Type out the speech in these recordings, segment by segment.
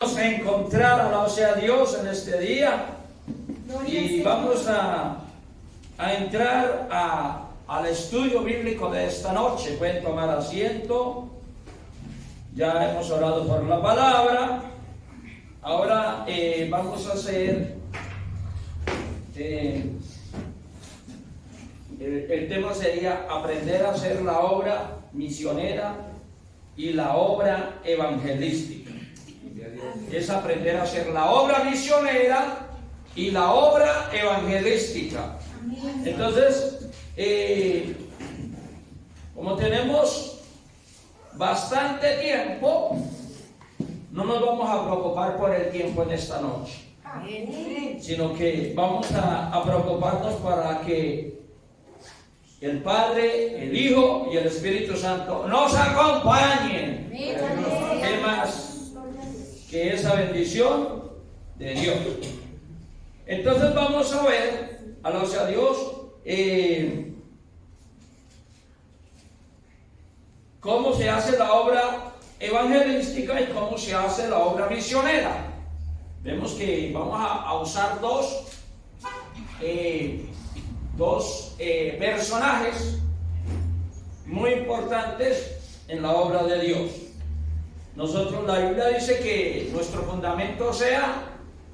Vamos a encontrar, alabado sea Dios, en este día y vamos a entrar al estudio bíblico de esta noche. Pueden tomar asiento. Ya hemos orado por la palabra. Ahora vamos a hacer el tema sería aprender a hacer la obra misionera y la obra evangelística. Es aprender a hacer la obra misionera y la obra evangelística. Entonces, como tenemos bastante tiempo, no nos vamos a preocupar por el tiempo en esta noche, sino que vamos a preocuparnos para que el Padre, el Hijo y el Espíritu Santo nos acompañen. ¿Qué más que esa bendición de Dios? Entonces vamos a ver, alabado sea Dios, cómo se hace la obra evangelística y cómo se hace la obra misionera. Vemos que vamos a usar dos personajes muy importantes en la obra de Dios. Nosotros, la Biblia dice que nuestro fundamento sea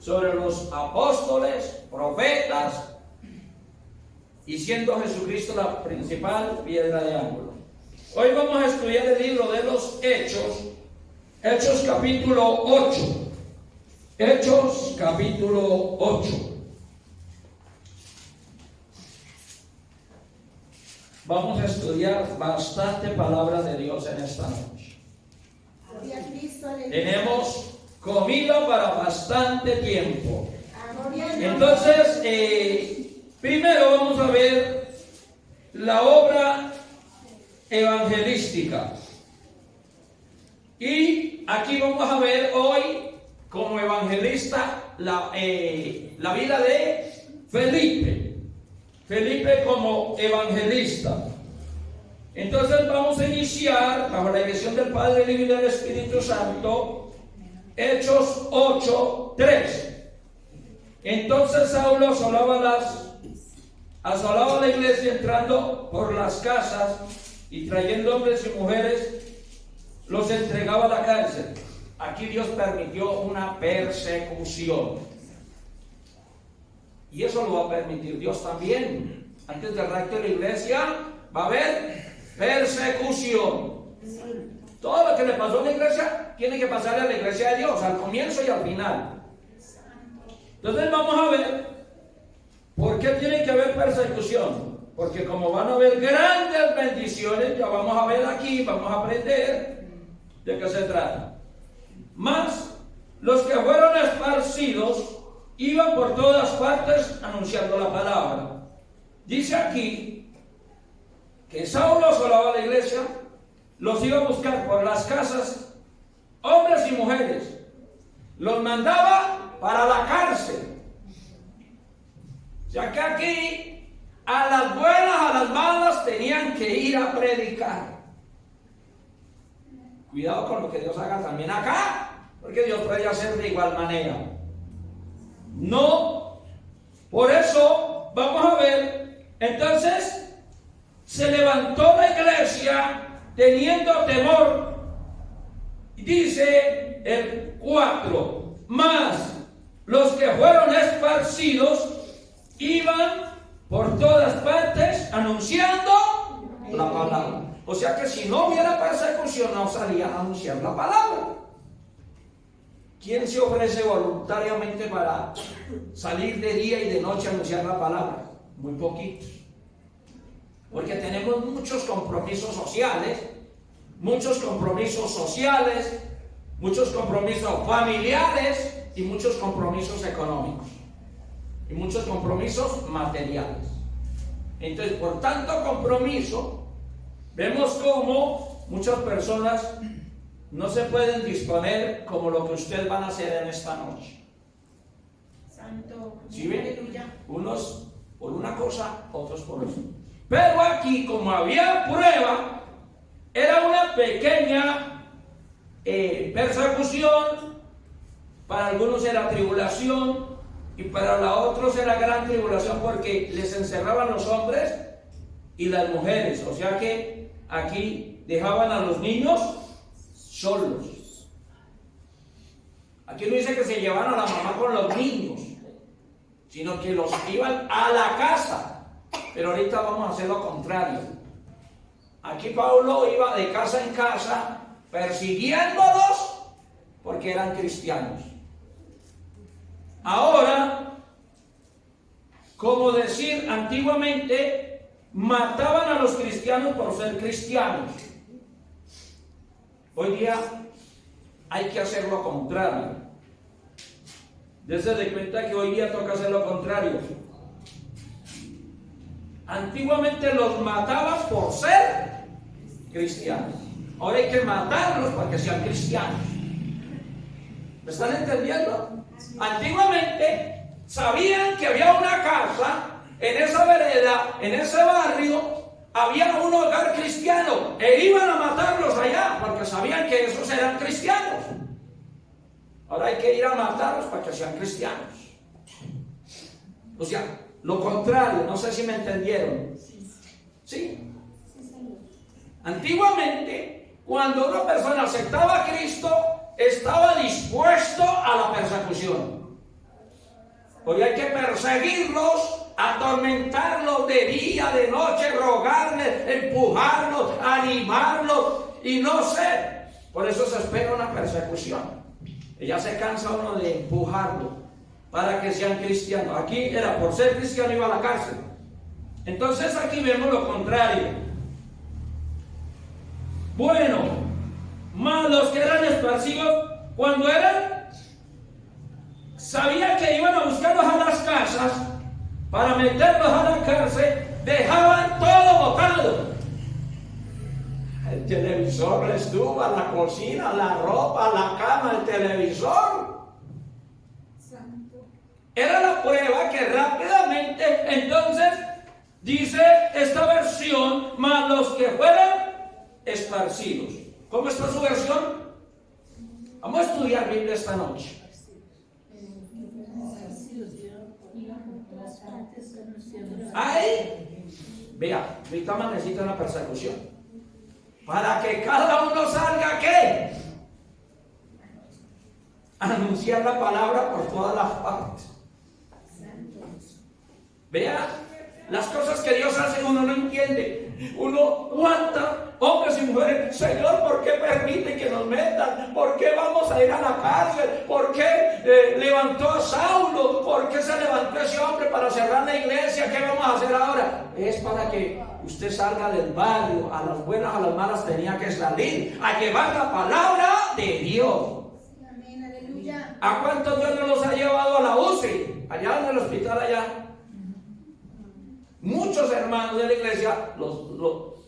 sobre los apóstoles, profetas, y siendo Jesucristo la principal piedra de ángulo. Hoy vamos a estudiar el libro de los Hechos, Hechos capítulo 8. Hechos capítulo 8. Vamos a estudiar bastante palabra de Dios en esta noche. Tenemos comida para bastante tiempo. Entonces, primero vamos a ver la obra evangelística. Y aquí vamos a ver hoy como evangelista la vida de Felipe. Felipe como evangelista. Entonces vamos a iniciar bajo la dirección del Padre, del Hijo y del Espíritu Santo, Hechos 8:3. Entonces Saulo asolaba la iglesia, entrando por las casas y trayendo hombres y mujeres, los entregaba a la cárcel. Aquí Dios permitió una persecución. Y eso lo va a permitir Dios también. Antes del rapto de la iglesia va a haber persecución. Todo lo que le pasó a la iglesia tiene que pasarle a la iglesia de Dios, al comienzo y al final. Entonces vamos a ver por qué tiene que haber persecución. Porque como van a haber grandes bendiciones, ya vamos a ver aquí, vamos a aprender de qué se trata. Mas los que fueron esparcidos iban por todas partes anunciando la palabra. Dice aquí que Saulo asolaba la iglesia, los iba a buscar por las casas, hombres y mujeres, los mandaba para la cárcel. O sea que aquí, a las buenas, a las malas, tenían que ir a predicar. Cuidado con lo que Dios haga también acá, porque Dios puede hacer de igual manera. No, por eso vamos a ver. Entonces se levantó la iglesia teniendo temor. Dice el 4: mas los que fueron esparcidos iban por todas partes anunciando la palabra. O sea que si no hubiera persecución, no salían a anunciar la palabra. ¿Quién se ofrece voluntariamente para salir de día y de noche a anunciar la palabra? Muy poquitos. Porque tenemos muchos compromisos sociales, muchos compromisos familiares y muchos compromisos económicos y muchos compromisos materiales. Entonces, por tanto compromiso, vemos cómo muchas personas no se pueden disponer como lo que ustedes van a hacer en esta noche. Santo. ¿Sí ven? Unos por una cosa, otros por otra. Pero aquí, como había prueba, era una pequeña persecución para algunos era tribulación y para los otros era gran tribulación porque les encerraban los hombres y las mujeres. O sea que aquí dejaban a los niños solos. Aquí no dice que se llevaban a la mamá con los niños, sino que los iban a la casa. Pero ahorita vamos a hacer lo contrario. Aquí Pablo iba de casa en casa persiguiéndolos porque eran cristianos. Ahora, como decir, antiguamente mataban a los cristianos por ser cristianos. Hoy día hay que hacer lo contrario. Dese de cuenta que hoy día toca hacer lo contrario. Antiguamente los mataban por ser cristianos. Ahora hay que matarlos para que sean cristianos. ¿Me están entendiendo? Antiguamente sabían que había una casa en esa vereda, en ese barrio, había un hogar cristiano e iban a matarlos allá porque sabían que esos eran cristianos. Ahora hay que ir a matarlos para que sean cristianos. O sea, lo contrario, no sé si me entendieron. ¿Sí? Antiguamente, cuando una persona aceptaba a Cristo, estaba dispuesto a la persecución. Hoy hay que perseguirlos, atormentarlos de día, de noche, rogarles, empujarlos, animarlos y no sé. Por eso se espera una persecución. Ya se cansa uno de empujarlo para que sean cristianos. Aquí era por ser cristiano iba a la cárcel. Entonces aquí vemos lo contrario. Bueno, más los que eran esparcidos, cuando eran, sabía que iban a buscarlos a las casas para meterlos a la cárcel, dejaban todo botado. El televisor, la estufa, la cocina, la ropa, la cama, el televisor. Era la prueba que rápidamente, entonces, dice esta versión, más los que fueran esparcidos. ¿Cómo está su versión? Vamos a estudiar Biblia esta noche. Ahí, vea, ahorita necesita una persecución. Para que cada uno salga, ¿qué? Anunciar la palabra por todas las partes. Vea, las cosas que Dios hace uno no entiende. Uno aguanta, hombres y mujeres. Señor, ¿por qué permite que nos metan? ¿Por qué vamos a ir a la cárcel? ¿Por qué levantó a Saulo? ¿Por qué se levantó ese hombre para cerrar la iglesia? ¿Qué vamos a hacer ahora? Es para que usted salga del barrio. A las buenas, a las malas tenía que salir a llevar la palabra de Dios. Amén, aleluya. ¿A cuántos Dios no los ha llevado a la UCI? Allá en el hospital allá. Muchos hermanos de la iglesia,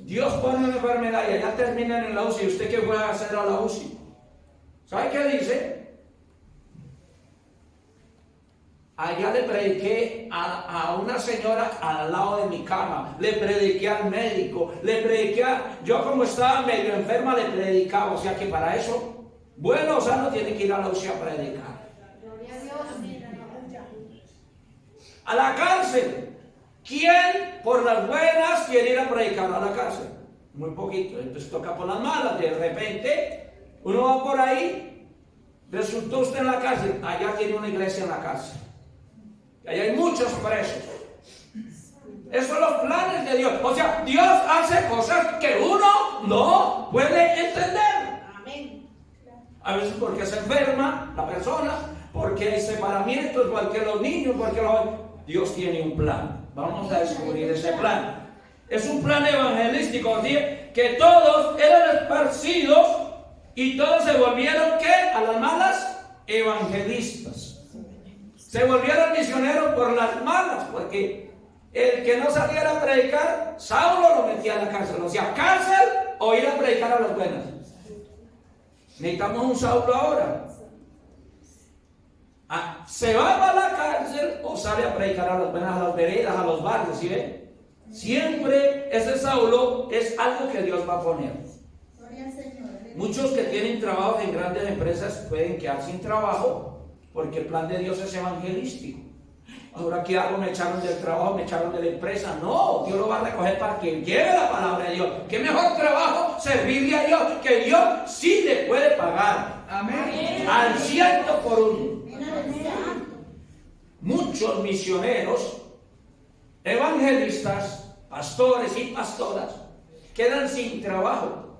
Dios pone una enfermedad y allá terminan en la UCI. ¿Y usted qué fue a hacer a la UCI? ¿Sabe qué dice? Allá le prediqué a una señora al lado de mi cama, le prediqué al médico, le prediqué yo como estaba medio enferma le predicaba. O sea que para eso, bueno o sano, tiene que ir a la UCI a predicar. Gloria a Dios. A la cárcel. ¿Quién por las buenas quiere ir a predicar a la cárcel? Muy poquito. Entonces toca por las malas. De repente uno va por ahí, resultó usted en la cárcel. Allá tiene una iglesia en la cárcel. Allá hay muchos presos. Esos son los planes de Dios. O sea, Dios hace cosas que uno no puede entender. Amén. A veces porque se enferma la persona, porque hay separamientos, porque los niños, porque Dios tiene un plan. Vamos a descubrir ese plan. Es un plan evangelístico, ¿sí? Que todos eran esparcidos y todos se volvieron, ¿qué? A las malas, evangelistas. Se volvieron misioneros por las malas, porque el que no saliera a predicar, Saulo lo metía a la cárcel. O sea, cárcel o ir a predicar a las buenas. Necesitamos un Saulo ahora. ¿Se va a la cárcel o sale a predicar a las buenas, a las veredas, a los barrios? ¿Sí ven? Siempre ese Saulo es algo que Dios va a poner. Gloria al Señor. Muchos que tienen trabajo en grandes empresas pueden quedar sin trabajo porque el plan de Dios es evangelístico. Ahora, ¿qué hago? Me echaron del trabajo, me echaron de la empresa. No, Dios lo va a recoger para que lleve la palabra de Dios. ¿Qué mejor trabajo servirle a Dios? Que Dios sí le puede pagar. Amén. Al 100%. Muchos misioneros, evangelistas, pastores y pastoras quedan sin trabajo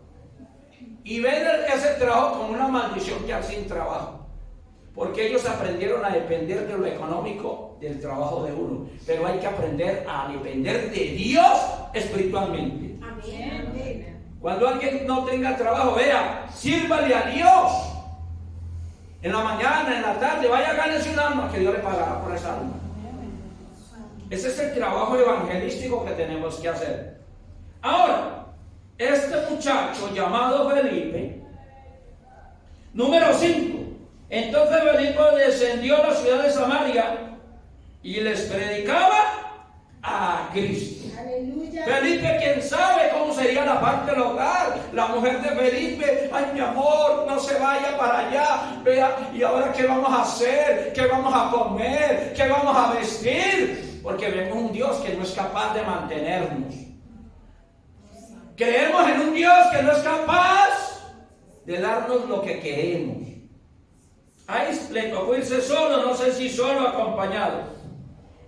y ven ese trabajo como una maldición, quedar sin trabajo, porque ellos aprendieron a depender de lo económico del trabajo de uno, pero hay que aprender a depender de Dios espiritualmente. Amén. Cuando alguien no tenga trabajo, vea, sírvale a Dios. En la mañana, en la tarde, vaya, gánese un alma que Dios le pagará por esa alma. Ese es el trabajo evangelístico que tenemos que hacer. Ahora, este muchacho llamado Felipe, número 5. Entonces Felipe descendió a la ciudad de Samaria y les predicaba a Cristo. Aleluya. Felipe, quién sabe cómo sería la parte del hogar. La mujer de Felipe, ay mi amor, no se vaya para allá. Vea, ¿y ahora qué vamos a hacer? ¿Qué vamos a comer? ¿Qué vamos a vestir? Porque vemos un Dios que no es capaz de mantenernos. Creemos en un Dios que no es capaz de darnos lo que queremos. Ahí le tocó irse solo, no sé si solo o acompañado.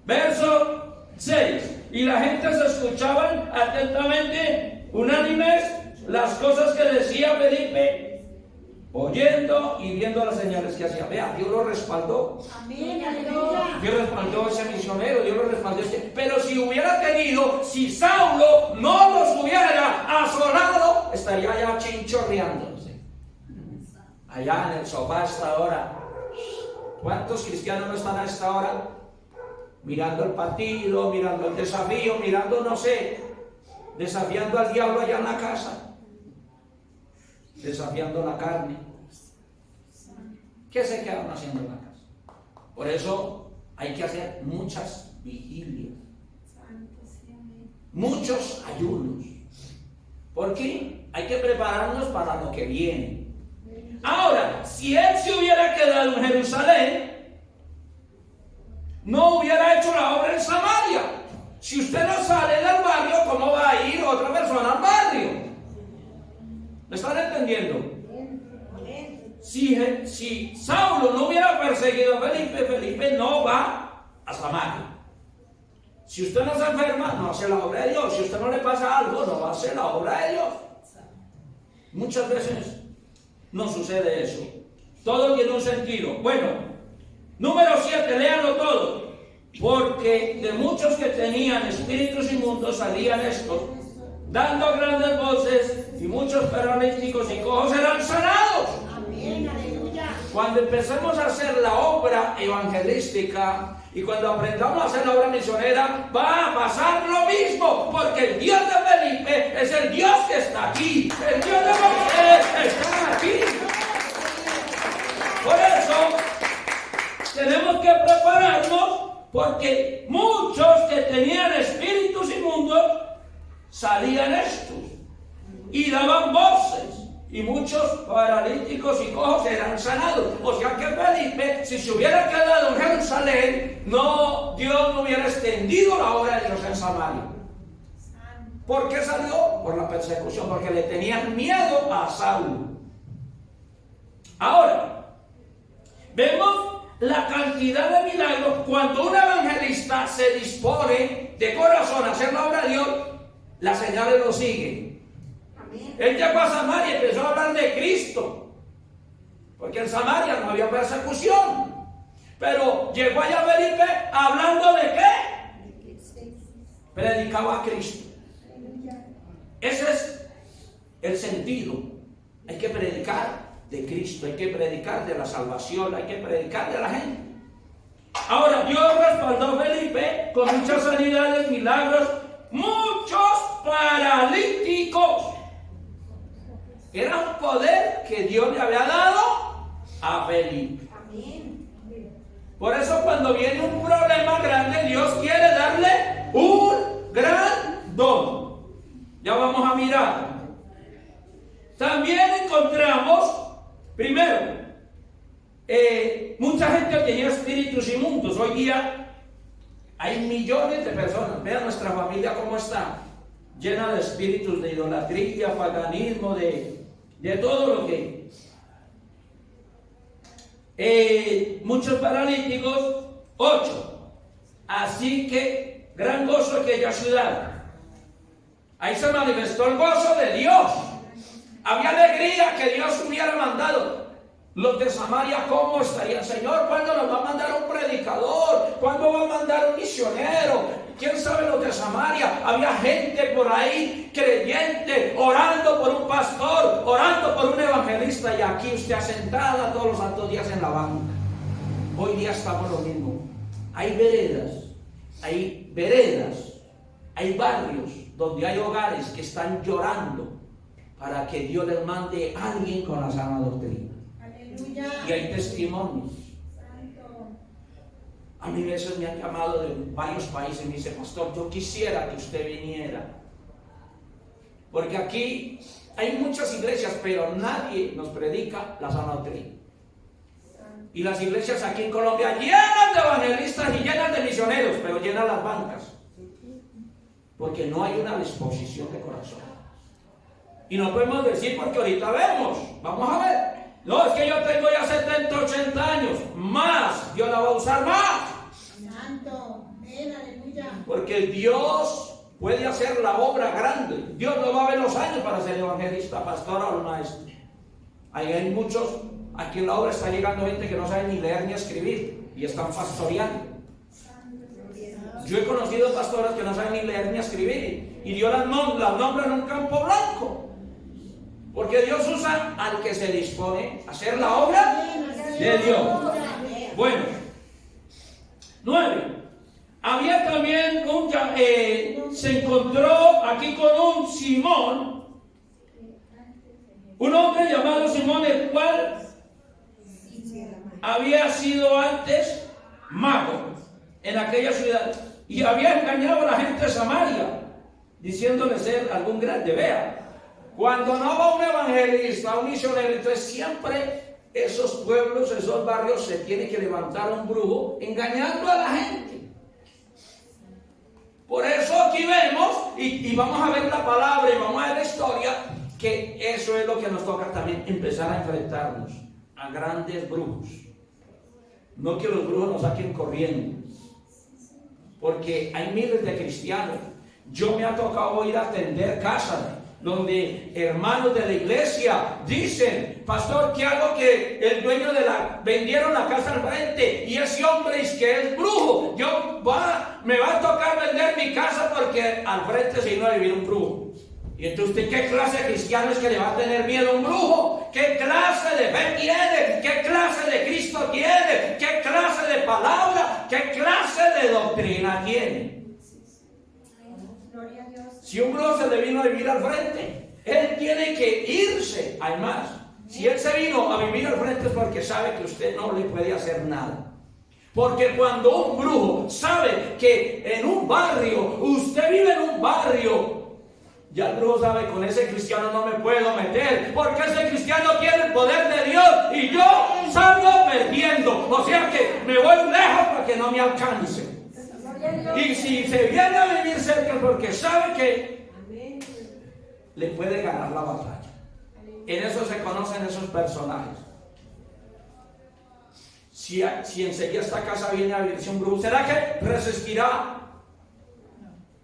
Verso 6. Y la gente se escuchaban atentamente, unánimes, las cosas que decía Felipe, oyendo y viendo las señales que hacía. Vea, Dios lo respaldó. Amén. Aleluya. Dios respaldó a ese misionero, Dios lo respaldó a este. Pero si hubiera tenido, si Saulo no los hubiera asolado, estaría allá chinchorreándose. Allá en el sofá a esta hora. ¿Cuántos cristianos no están a esta hora? Mirando el partido, mirando el desafío, mirando, no sé, desafiando al diablo allá en la casa, desafiando la carne. ¿Qué se quedan haciendo en la casa? Por eso hay que hacer muchas vigilias, muchos ayunos. ¿Por qué? Hay que prepararnos para lo que viene. Ahora, si él se hubiera quedado en Jerusalén, no hubiera hecho la obra en Samaria. Si usted no sale del barrio, ¿cómo va a ir otra persona al barrio? ¿Me están entendiendo? Si Saulo no hubiera perseguido a Felipe, Felipe no va a Samaria. Si usted no se enferma, no hace la obra de Dios. Si usted no le pasa algo, no va a hacer la obra de Dios. Muchas veces no sucede eso. Todo tiene un sentido. Bueno, número 7, léanlo todo. Porque de muchos que tenían espíritus inmundos salían estos, dando grandes voces, y muchos paralíticos y cojos eran sanados. Amén. Aleluya. Cuando empecemos a hacer la obra evangelística y cuando aprendamos a hacer la obra misionera, va a pasar lo mismo, porque el Dios de Felipe es el Dios que está aquí. El Dios de Moisés está aquí. Por eso tenemos que prepararnos, porque muchos que tenían espíritus inmundos salían estos y daban voces, y muchos paralíticos y cojos eran sanados. O sea que Felipe, si se hubiera quedado en Jerusalén, Dios no hubiera extendido la obra de Dios en Samaria. ¿Por qué salió? Por la persecución, porque le tenían miedo a Saulo. Ahora, vemos la cantidad de milagros. Cuando un evangelista se dispone de corazón a hacer la obra de Dios, las señales lo siguen. Él llegó a Samaria y empezó a hablar de Cristo, porque en Samaria no había persecución. Pero llegó allá Felipe hablando de qué? Predicaba a Cristo. Ese es el sentido. Hay que predicar de Cristo, hay que predicar de la salvación, hay que predicar de la gente. Ahora, Dios respaldó a Felipe con muchas sanidades, milagros, muchos paralíticos. Era un poder que Dios le había dado a Felipe. Por eso cuando viene un problema grande, Dios quiere darle un gran don. Ya vamos a mirar. También encontramos, primero, mucha gente tenía espíritus inmundos. Hoy día hay millones de personas. Vean nuestra familia cómo está, llena de espíritus de idolatría, paganismo, de todo lo que... muchos paralíticos, 8. Así que gran gozo en aquella ciudad. Ahí se manifestó el gozo de Dios. Había alegría que Dios hubiera mandado. Los de Samaria, ¿cómo estarían? Señor, ¿cuándo nos va a mandar un predicador? ¿Cuándo va a mandar un misionero? ¿Quién sabe los de Samaria? Había gente por ahí, creyente, orando por un pastor, orando por un evangelista. Y aquí usted asentada todos los santos días en la banca. Hoy día estamos lo mismo. Hay veredas, hay barrios donde hay hogares que están llorando para que Dios les mande a alguien con la sana doctrina. Aleluya. Y hay testimonios. A mí a veces me han llamado de varios países y me dice, pastor, yo quisiera que usted viniera. Porque aquí hay muchas iglesias, pero nadie nos predica la sana doctrina. Y las iglesias aquí en Colombia llenan de evangelistas y llenan de misioneros, pero llenan las bancas. Porque no hay una disposición de corazón. Y no podemos decir porque ahorita vemos, vamos a ver. No, es que yo tengo ya 70, 80 años, más, Dios la va a usar más. Santo, ven, aleluya. Porque Dios puede hacer la obra grande. Dios no va a ver los años para ser evangelista, pastor o maestro. Ahí hay muchos, aquí en la obra está llegando gente que no sabe ni leer ni escribir y están pastoreando. Yo he conocido pastores que no saben ni leer ni escribir y Dios las nombra en un campo blanco. Porque Dios usa al que se dispone a hacer la obra de Dios. Bueno, 9. Había también se encontró aquí con un Simón, un hombre llamado Simón, el cual había sido antes mago en aquella ciudad y había engañado a la gente de Samaria, diciéndole ser algún grande. Vea, cuando no va un evangelista, un misionero, entonces siempre esos pueblos, esos barrios, se tiene que levantar un brujo engañando a la gente. Por eso aquí vemos, y vamos a ver la palabra y vamos a ver la historia, que eso es lo que nos toca también, empezar a enfrentarnos a grandes brujos. No que los brujos nos saquen corriendo, porque hay miles de cristianos. Yo me ha tocado ir a atender casas donde hermanos de la iglesia dicen, pastor, ¿qué hago que el dueño vendieron la casa al frente y ese hombre es que es brujo? Me va a tocar vender mi casa porque al frente se vino a vivir un brujo. Y entonces, ¿usted qué clase de cristiano es que le va a tener miedo a un brujo? ¿Qué clase de fe tiene? ¿Qué clase de Cristo tiene? ¿Qué clase de palabra? ¿Qué clase de doctrina tiene? Si un brujo se le vino a vivir al frente, él tiene que irse. Además, si él se vino a vivir al frente es porque sabe que usted no le puede hacer nada. Porque cuando un brujo sabe que en un barrio, usted vive en un barrio, ya el brujo sabe, con ese cristiano no me puedo meter, porque ese cristiano tiene el poder de Dios y yo salgo perdiendo. O sea que me voy lejos para que no me alcance. Y si se viene a vivir cerca porque sabe que le puede ganar la batalla. En eso se conocen esos personajes. Si enseguida esta casa viene a vivirse un brujo, ¿será que resistirá?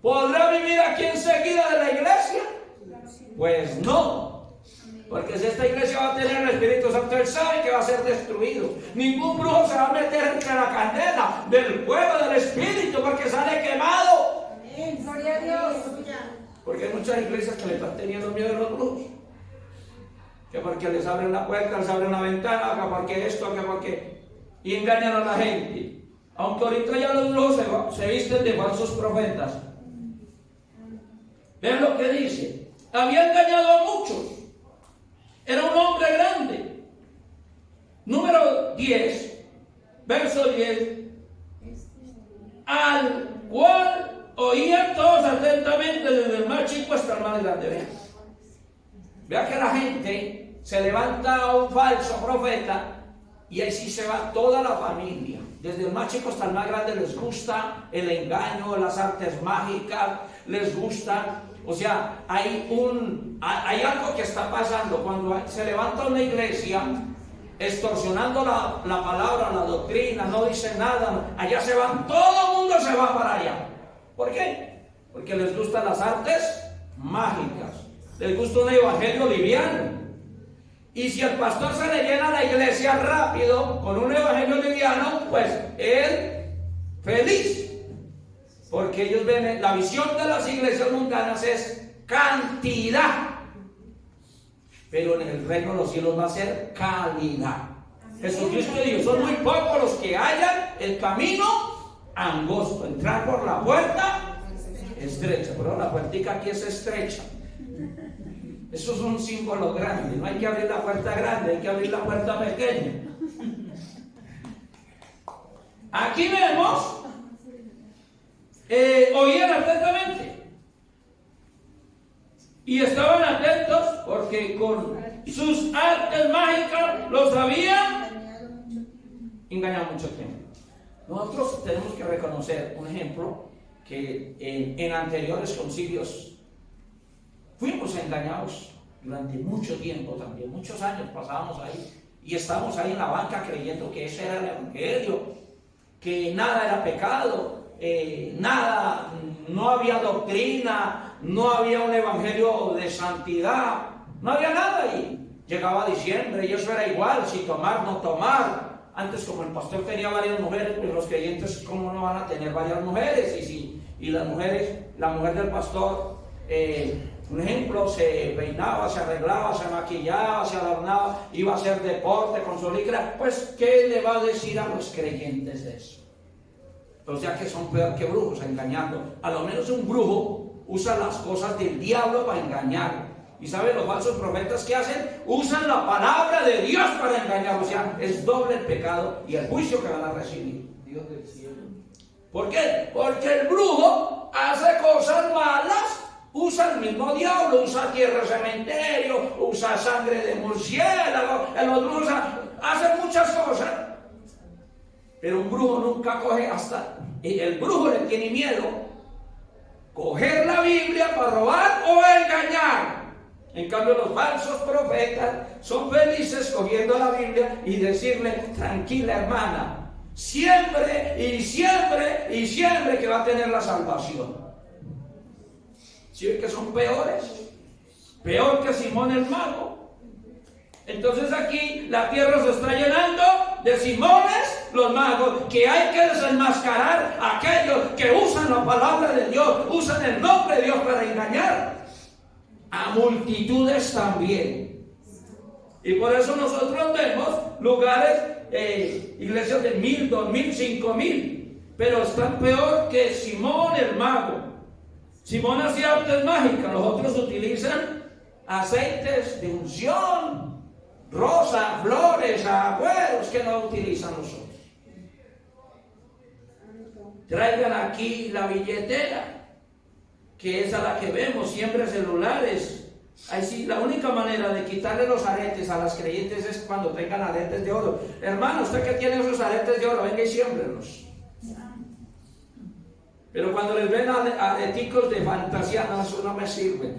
¿Podrá vivir aquí enseguida de la iglesia? Pues no. Porque si esta iglesia va a tener el Espíritu Santo, él sabe que va a ser destruido. Ningún brujo se va a meter entre la candela del fuego del Espíritu porque sale quemado. Amén. Gloria a Dios. Porque hay muchas iglesias que le están teniendo miedo a los brujos. Que porque les abren la puerta, les abren la ventana, que porque esto, que porque... Y engañan a la gente. Aunque ahorita ya los brujos se visten de falsos profetas. Vean lo que dice. Había engañado a muchos. Era un hombre grande. Número 10, verso 10. Al cual oían todos atentamente, desde el más chico hasta el más grande. Vea que la gente se levanta a un falso profeta y ahí sí se va toda la familia. Desde el más chico hasta el más grande les gusta el engaño, las artes mágicas, les gusta. O sea, hay algo que está pasando cuando se levanta una iglesia extorsionando la palabra, la doctrina, no dicen nada, allá se van, todo el mundo se va para allá. ¿Por qué? Porque les gustan las artes mágicas, les gusta un evangelio liviano. Y si el pastor se le llena la iglesia rápido con un evangelio liviano, pues él feliz. Porque ellos ven, la visión de las iglesias mundanas es cantidad. Pero en el reino de los cielos va a ser calidad. Jesucristo dijo, son muy pocos los que hallan el camino angosto, entrar por la puerta estrecha. Pero la puertica aquí es estrecha. Eso es un símbolo grande. No hay que abrir la puerta grande, hay que abrir la puerta pequeña. Aquí vemos, oían atentamente. Y estaban atentos porque con sus artes mágicas los habían engañado mucho tiempo. Nosotros tenemos que reconocer un ejemplo que en anteriores concilios fuimos engañados durante mucho tiempo también, muchos años pasábamos ahí y estábamos ahí en la banca creyendo que ese era el evangelio, que nada era pecado, nada, no había doctrina, no había un evangelio de santidad, no había nada ahí. Llegaba diciembre y eso era igual, si tomar, no tomar. Antes, como el pastor tenía varias mujeres, pues los creyentes, ¿cómo no van a tener varias mujeres? Y las mujeres, la mujer del pastor, un ejemplo, se peinaba, se arreglaba, se maquillaba, se adornaba, iba a hacer deporte con su licra. Pues, ¿qué le va a decir a los creyentes de eso? O sea que son peor que brujos, engañando. A lo menos un brujo usa las cosas del diablo para engañar. ¿Y saben los falsos profetas qué hacen? Usan la palabra de Dios para engañar. O sea, es doble el pecado y el juicio que van a recibir. Dios del cielo. ¿Por qué? Porque el brujo hace cosas malas, usa el mismo diablo, usa tierra de cementerio, usa sangre de murciélago, el otro hace muchas cosas. Pero un brujo nunca coge hasta, el brujo le tiene miedo coger la Biblia para robar o engañar. En cambio los falsos profetas son felices cogiendo la Biblia y decirle, tranquila hermana, siempre y siempre y siempre que va a tener la salvación. ¿Sí ven que son peores? Peor que Simón el mago. Entonces aquí la tierra se está llenando de Simones los magos, que hay que desenmascarar a aquellos que usan la palabra de Dios, usan el nombre de Dios para engañar a multitudes también. Y por eso nosotros vemos lugares, iglesias de 1,000, 2,000, 5,000, pero están peor que Simón el mago. Simón hacía artes mágicas, los otros utilizan aceites de unción, rosas, flores, agüeros que no utilizan los otros. Traigan aquí la billetera, que es a la que vemos, siempre celulares. Ahí sí, la única manera de quitarle los aretes a las creyentes es cuando tengan aretes de oro. Hermano, usted que tiene esos aretes de oro, venga y siémbrelos. Pero cuando les ven areticos de fantasía, no, eso no me sirve.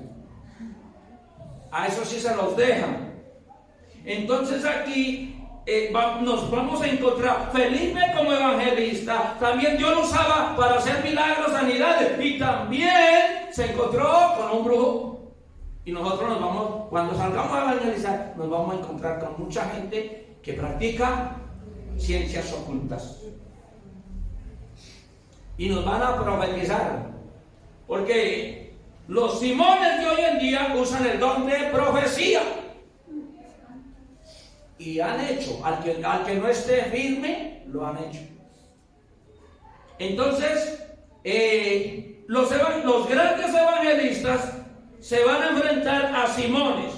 A eso sí se los dejan. Entonces aquí nos vamos a encontrar Felipe como evangelista. También Dios lo usaba para hacer milagros, sanidades. Y también se encontró con un brujo. Y nosotros nos vamos, cuando salgamos a evangelizar, nos vamos a encontrar con mucha gente que practica ciencias ocultas. Y nos van a profetizar. Porque los Simones de hoy en día usan el don de profecía. Y han hecho, al que no esté firme, lo han hecho. Entonces, los grandes evangelistas se van a enfrentar a Simones.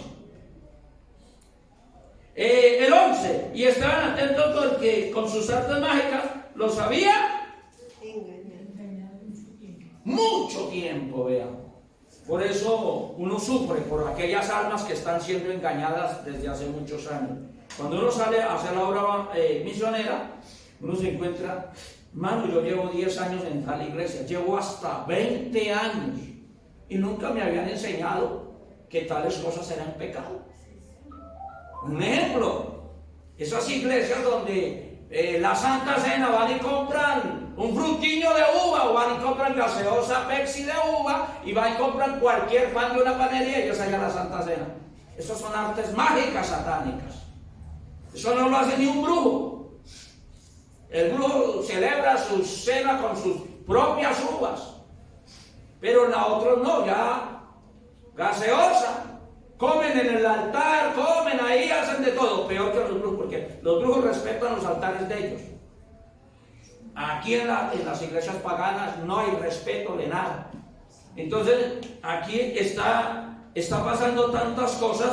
El 11, y estaban atentos porque con sus artes mágicas los había mucho tiempo, vean. Por eso uno sufre por aquellas almas que están siendo engañadas desde hace muchos años. Cuando uno sale a hacer la obra misionera, uno se encuentra, mano, yo llevo 10 años en tal iglesia, llevo hasta 20 años y nunca me habían enseñado que tales cosas eran pecado. Un ejemplo, esas iglesias donde la Santa Cena van y compran un frutiño de uva, o van y compran gaseosa Pepsi de uva, y van y compran cualquier pan de una panadería y ellos hagan la Santa Cena. Esas son artes mágicas satánicas. Eso no lo hace ni un brujo. El brujo celebra su cena con sus propias uvas, pero los otros no, ya gaseosa. Comen en el altar, comen ahí, hacen de todo, peor que los brujos, porque los brujos respetan los altares de ellos. Aquí en las iglesias paganas no hay respeto de nada. Entonces, aquí está pasando tantas cosas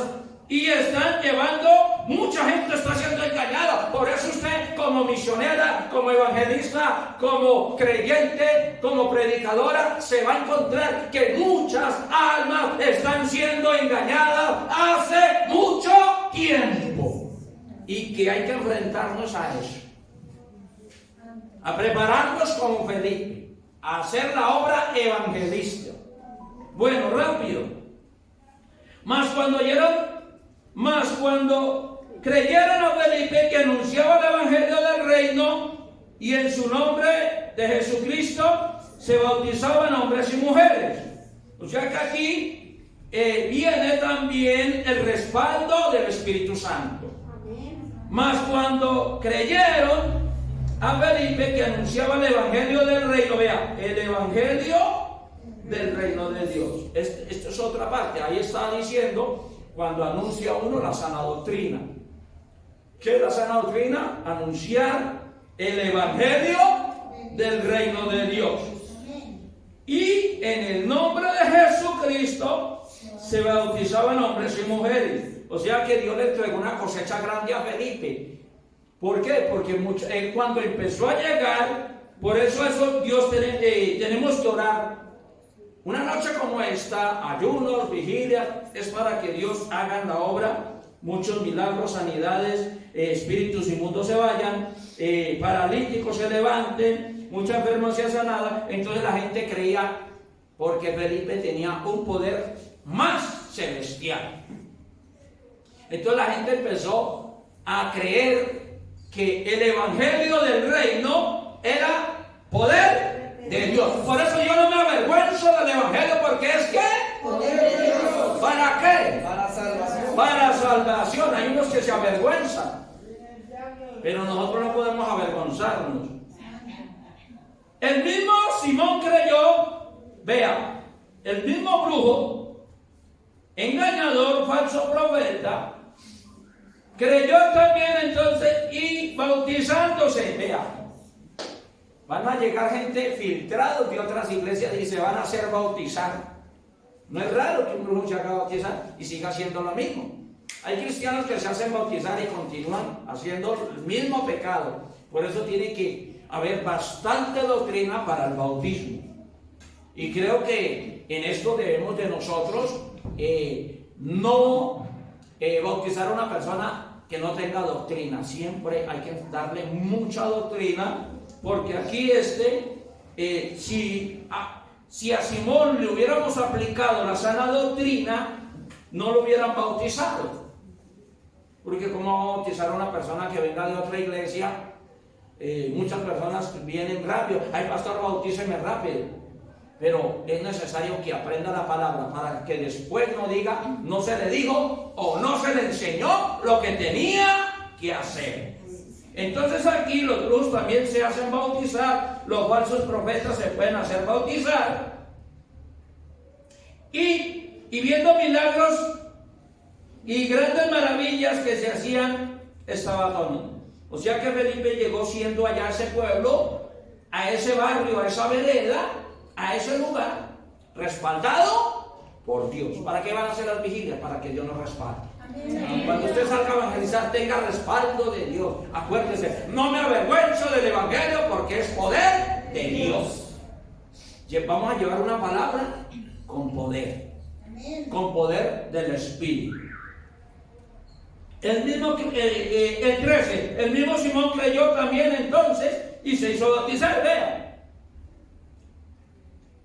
y están llevando, mucha gente está siendo engañada. Por eso usted, como misionera, como evangelista, como creyente, como predicadora, se va a encontrar que muchas almas están siendo engañadas hace mucho tiempo y que hay que enfrentarnos a eso, a prepararnos como Felipe, a hacer la obra evangelista. Bueno, rápido. Mas cuando creyeron a Felipe, que anunciaba el evangelio del reino, y en su nombre de Jesucristo se bautizaban hombres y mujeres. O sea que aquí viene también el respaldo del Espíritu Santo. Mas cuando creyeron a Felipe, que anunciaba el evangelio del reino, vea, el evangelio del reino de Dios. Esto es otra parte. Ahí está diciendo cuando anuncia uno la sana doctrina. ¿Qué es la sana doctrina? Anunciar el evangelio del reino de Dios. Y en el nombre de Jesucristo se bautizaban hombres y mujeres. O sea que Dios le entregó una cosecha grande a Felipe. ¿Por qué? Porque cuando empezó a llegar, por eso Dios tenemos que orar. Una noche como esta, ayunos, vigilia, es para que Dios haga la obra. Muchos milagros, sanidades, espíritus inmundos se vayan, paralíticos se levanten, mucha enfermedad sea sanada. Entonces la gente creía, porque Felipe tenía un poder más celestial. Entonces la gente empezó a creer que el evangelio del reino era poder de Dios. Por eso yo no me avergüenzo del evangelio, porque es que Poder de Dios. ¿para qué? Para salvación. Para salvación. Hay unos que se avergüenzan, pero nosotros no podemos avergonzarnos. El mismo Simón creyó, vea, el mismo brujo, engañador, falso profeta, creyó también entonces y bautizándose, vea. Van a llegar gente filtrados de otras iglesias y se van a hacer bautizar. No es raro que un brujo se haga bautizar y siga haciendo lo mismo. Hay cristianos que se hacen bautizar y continúan haciendo el mismo pecado. Por eso tiene que haber bastante doctrina para el bautismo. Y creo que en esto debemos de nosotros no bautizar a una persona que no tenga doctrina. Siempre hay que darle mucha doctrina. Porque aquí si a Simón le hubiéramos aplicado la sana doctrina, no lo hubieran bautizado. Porque ¿cómo bautizar a una persona que venga de otra iglesia? Muchas personas vienen rápido. Ay, pastor, bautíceme rápido. Pero es necesario que aprenda la palabra para que después no diga, no se le dijo o no se le enseñó lo que tenía que hacer. Entonces aquí los brujos también se hacen bautizar, los falsos profetas se pueden hacer bautizar. Y viendo milagros y grandes maravillas que se hacían, estaba atónito. O sea que Felipe llegó siendo allá a ese pueblo, a ese barrio, a esa vereda, a ese lugar, respaldado por Dios. ¿Para qué van a hacer las vigilias? Para que Dios nos respalde. Cuando usted salga a evangelizar, tenga respaldo de Dios. Acuérdese, no me avergüenzo del evangelio porque es poder de Dios. Vamos a llevar una palabra con poder. Con poder del Espíritu. El mismo, el 13, el mismo Simón creyó también entonces y se hizo bautizar. Vean.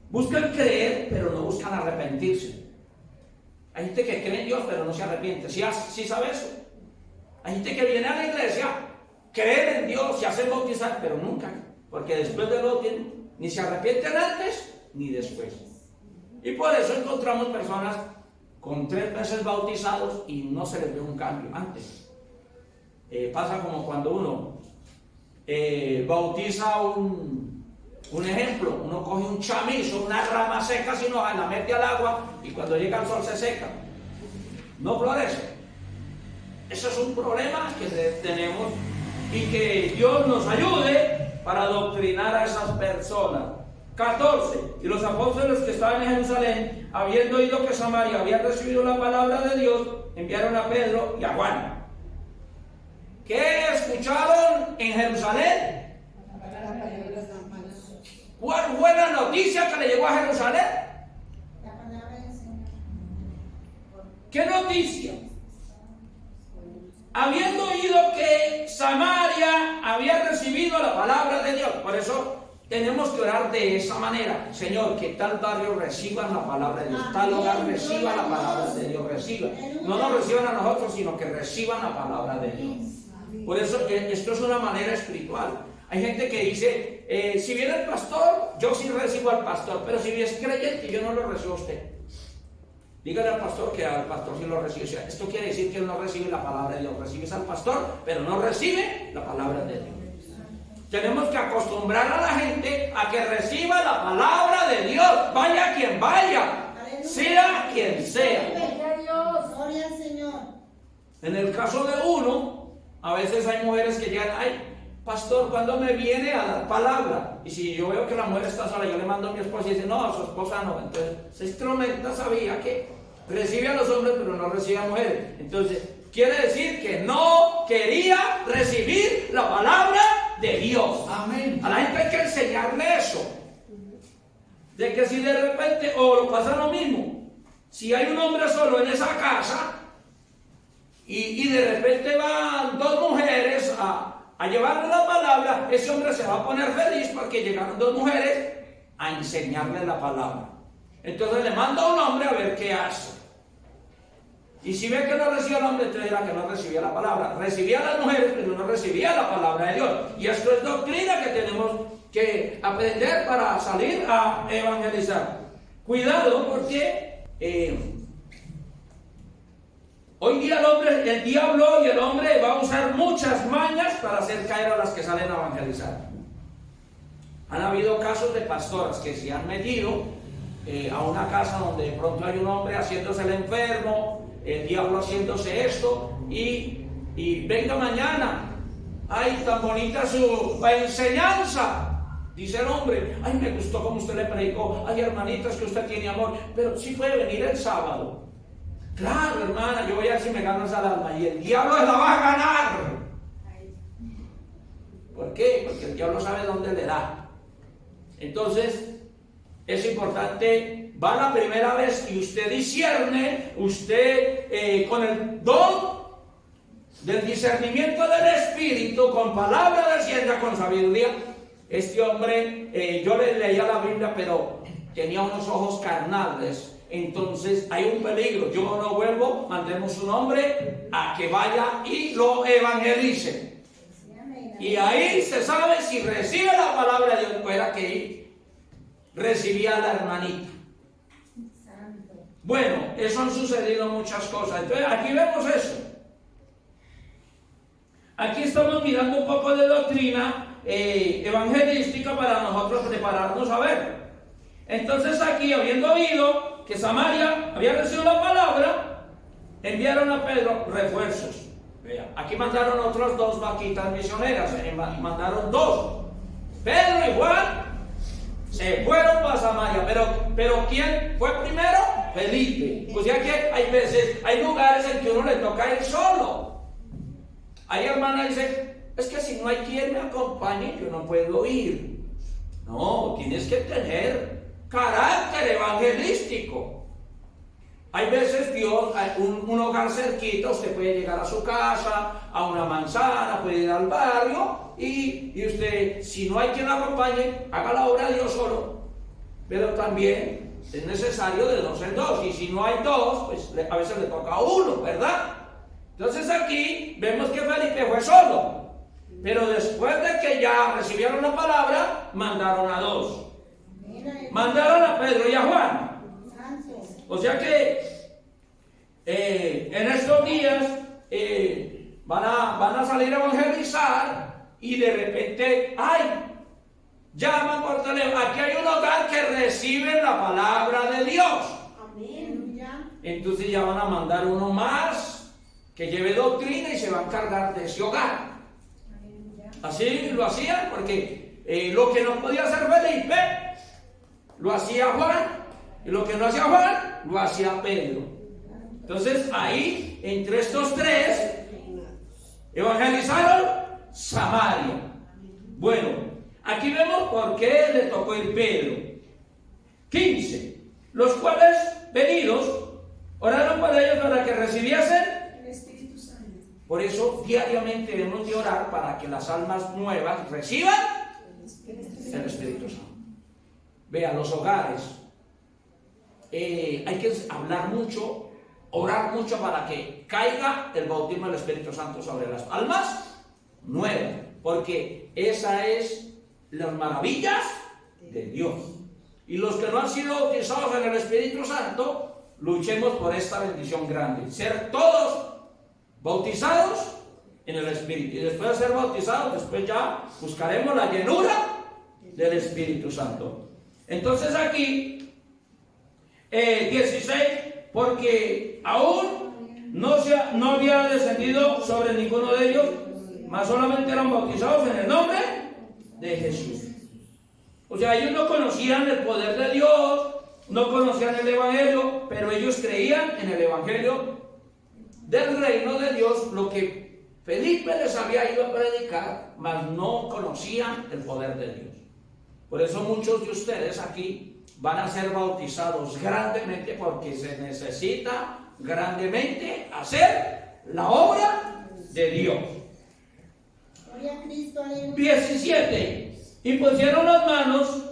Buscan creer, pero no buscan arrepentirse. Hay gente que cree en Dios, pero no se arrepiente. ¿Sí sabe eso? Hay gente que viene a la iglesia, cree en Dios, se hace bautizar, pero nunca. Porque después del bautismo, ni se arrepienten antes, ni después. Y por eso encontramos personas con 3 meses bautizados y no se les ve un cambio antes. Pasa como cuando uno bautiza un ejemplo, uno coge un chamizo, una rama seca sin hoja, la mete al agua y cuando llega el sol se seca, no florece. Ese es un problema que tenemos y que Dios nos ayude para adoctrinar a esas personas. 14. Y los apóstoles que estaban en Jerusalén, habiendo oído que Samaria había recibido la palabra de Dios, enviaron a Pedro y a Juan. ¿Qué escucharon en Jerusalén? ¿Cuál fue la noticia que le llegó a Jerusalén? ¿Qué noticia? Habiendo oído que Samaria había recibido la palabra de Dios. Por eso tenemos que orar de esa manera. Señor, que tal barrio reciba la palabra de Dios, tal hogar reciba la palabra de Dios, reciba. No nos reciban a nosotros, sino que reciban la palabra de Dios. Por eso esto es una manera espiritual. Hay gente que dice, si viene el pastor, yo sí recibo al pastor, pero si es creyente, yo no lo recibo a usted. Dígale al pastor que al pastor sí lo recibe. O sea, esto quiere decir que él no recibe la palabra de Dios. Recibes al pastor, pero no recibe la palabra de Dios. Tenemos que acostumbrar a la gente a que reciba la palabra de Dios. Vaya quien vaya, sea quien sea. Gloria al Señor. En el caso de uno, a veces hay mujeres que llegan, ay, pastor, ¿cuándo me viene a dar palabra? Y si yo veo que la mujer está sola, yo le mando a mi esposa y dice, no, a su esposa no. Entonces, esa instrumenta sabía que recibe a los hombres, pero no recibe a mujeres. Entonces, quiere decir que no quería recibir la palabra de Dios. Amén. A la gente hay que enseñarle eso. De que si de repente, o lo pasa lo mismo, si hay un hombre solo en esa casa y de repente van 2 mujeres a llevarle la palabra, ese hombre se va a poner feliz porque llegaron 2 mujeres a enseñarle la palabra. Entonces le manda a un hombre a ver qué hace. Y si ve que no recibía el hombre, entonces era que no recibía la palabra. Recibía a las mujeres, pero no recibía la palabra de Dios. Y esto es doctrina que tenemos que aprender para salir a evangelizar. Cuidado, porque hoy día el diablo y el hombre va a usar muchas mañas para hacer caer a las que salen a evangelizar. Han habido casos de pastoras que se han metido a una casa donde de pronto hay un hombre haciéndose el enfermo, el diablo haciéndose esto, y venga mañana, ay, tan bonita su enseñanza. Dice el hombre, ay, me gustó como usted le predicó, ay, hermanitas, que usted tiene amor, pero sí puede venir el sábado. Claro, hermana, yo voy a ver si me gano esa alma, y el diablo la va a ganar. ¿Por qué? Porque el diablo sabe dónde le da. Entonces, es importante, va la primera vez y usted discierne, usted con el don del discernimiento del Espíritu, con palabra de ciencia, con sabiduría. Este hombre, yo le leía la Biblia, pero tenía unos ojos carnales. Entonces hay un peligro. Yo no vuelvo, mandemos un hombre a que vaya y lo evangelice. Y ahí se sabe si recibe la palabra de Dios. Fuera que recibía a la hermanita. Bueno, eso han sucedido muchas cosas. Entonces aquí vemos eso. Aquí estamos mirando un poco de doctrina evangelística para nosotros prepararnos a ver. Entonces aquí, habiendo oído que Samaria había recibido la palabra, enviaron a Pedro refuerzos. Aquí mandaron otros 2 vaquitas misioneras, mandaron 2. Pedro y Juan se fueron para Samaria, pero ¿quién fue primero? Felipe. O sea que hay veces, hay lugares en que uno le toca ir solo. Hay hermanas que dicen, es que si no hay quien me acompañe, yo no puedo ir. No, tienes que tener carácter evangelístico. Hay veces Dios, un hogar cerquita, usted puede llegar a su casa, a una manzana, puede ir al barrio y usted, si no hay quien lo acompañe, haga la obra de Dios solo. Pero también es necesario de dos en dos, y si no hay dos, pues a veces le toca a uno, ¿verdad? Entonces aquí vemos que Felipe fue solo, pero después de que ya recibieron la palabra, mandaron a dos. Mandaron a Pedro y a Juan. O sea que en estos días van a salir a evangelizar y de repente, ¡ay! Llaman por teléfono. Aquí hay un hogar que recibe la palabra de Dios. Amén. Entonces ya van a mandar uno más que lleve doctrina y se va a encargar de ese hogar. Así lo hacían porque lo que no podía hacer Felipe lo hacía Juan, y lo que no hacía Juan lo hacía Pedro. Entonces ahí, entre estos tres, evangelizaron Samaria. Bueno, aquí vemos por qué le tocó ir Pedro. 15. Los cuales, venidos, oraron por ellos para que recibiesen El Espíritu Santo. Por eso diariamente debemos de orar para que las almas nuevas reciban el Espíritu Santo. Vea, los hogares, hay que hablar mucho, orar mucho para que caiga el bautismo del Espíritu Santo sobre las almas nuevas, porque esa es las maravillas de Dios. Y los que no han sido bautizados en el Espíritu Santo, luchemos por esta bendición grande, ser todos bautizados en el Espíritu, y después de ser bautizados, después ya buscaremos la llenura del Espíritu Santo. Entonces aquí 16, porque aún no había descendido sobre ninguno de ellos, mas solamente eran bautizados en el nombre de Jesús. O sea, ellos no conocían el poder de Dios, no conocían el Evangelio, pero ellos creían en el Evangelio del reino de Dios, lo que Felipe les había ido a predicar, mas no conocían el poder de Dios. Por eso muchos de ustedes aquí van a ser bautizados grandemente, porque se necesita grandemente hacer la obra de Dios. Gloria a Cristo, aleluya. 17. Y pusieron las manos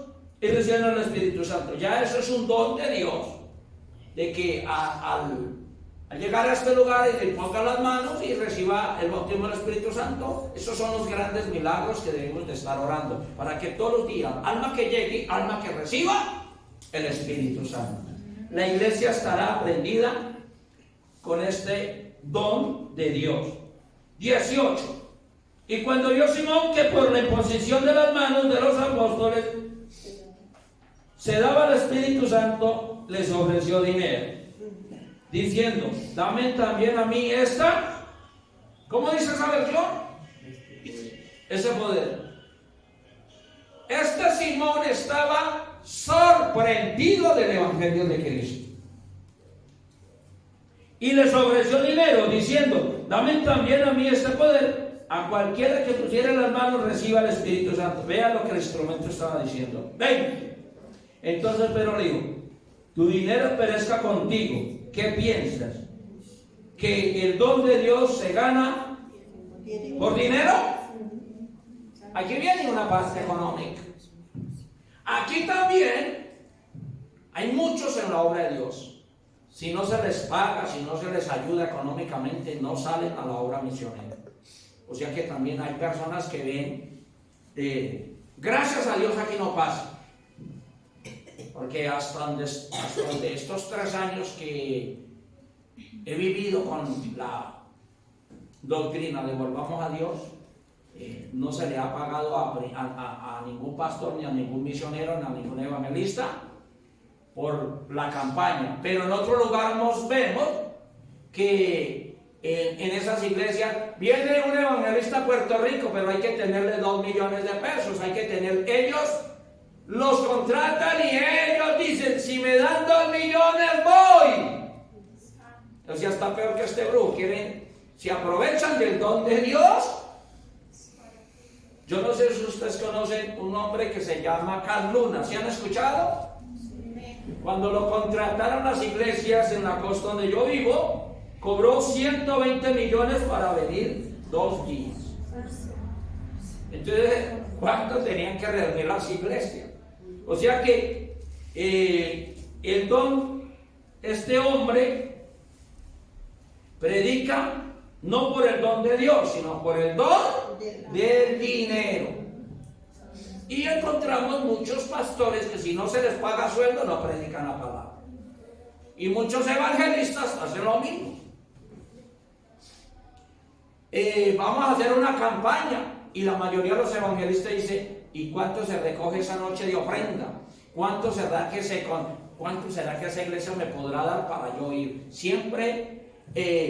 y recibieron el Espíritu Santo. Ya eso es un don de Dios, de que al llegar a este lugar y le ponga las manos y reciba el bautismo del Espíritu Santo. Esos son los grandes milagros que debemos de estar orando, para que todos los días, alma que llegue, alma que reciba el Espíritu Santo. La iglesia estará prendida con este don de Dios. 18. Y cuando vio Simón que por la imposición de las manos de los apóstoles se daba el Espíritu Santo, les ofreció dinero, diciendo: dame también a mí esta. ¿Cómo dice esa versión? Ese poder. Este Simón estaba sorprendido del Evangelio de Cristo y les ofreció dinero, diciendo: dame también a mí este poder. A cualquiera que pusiera las manos reciba el Espíritu Santo. Vea lo que el instrumento estaba diciendo. 20. Entonces Pedro le dijo: tu dinero perezca contigo. ¿Qué piensas? ¿Que el don de Dios se gana por dinero? Aquí viene una parte económica. Aquí también hay muchos en la obra de Dios. Si no se les paga, si no se les ayuda económicamente, no salen a la obra misionera. O sea que también hay personas que ven, gracias a Dios aquí no pasa. Porque hasta donde estos 3 años que he vivido con la doctrina de volvamos a Dios, no se le ha pagado a ningún pastor, ni a ningún misionero, ni a ningún evangelista por la campaña. Pero en otro lugar nos vemos que en esas iglesias viene un evangelista a Puerto Rico, pero hay que tenerle 2 millones de pesos, hay que tener, ellos los contratan y ellos dicen: si me dan 2 millones voy. O sea, está peor que este brujo. Se aprovechan del don de Dios. Yo no sé si ustedes conocen un hombre que se llama Carl Luna. ¿Sí han escuchado? Cuando lo contrataron las iglesias en la costa donde yo vivo, cobró 120 millones para venir 2 días. Entonces, ¿cuánto tenían que reunir las iglesias? O sea que este hombre predica no por el don de Dios, sino por el don del dinero. Y encontramos muchos pastores que si no se les paga sueldo no predican la palabra. Y muchos evangelistas hacen lo mismo. Vamos a hacer una campaña y la mayoría de los evangelistas dicen: ¿y cuánto se recoge esa noche de ofrenda? ¿Cuánto será que esa iglesia me podrá dar para yo ir? Siempre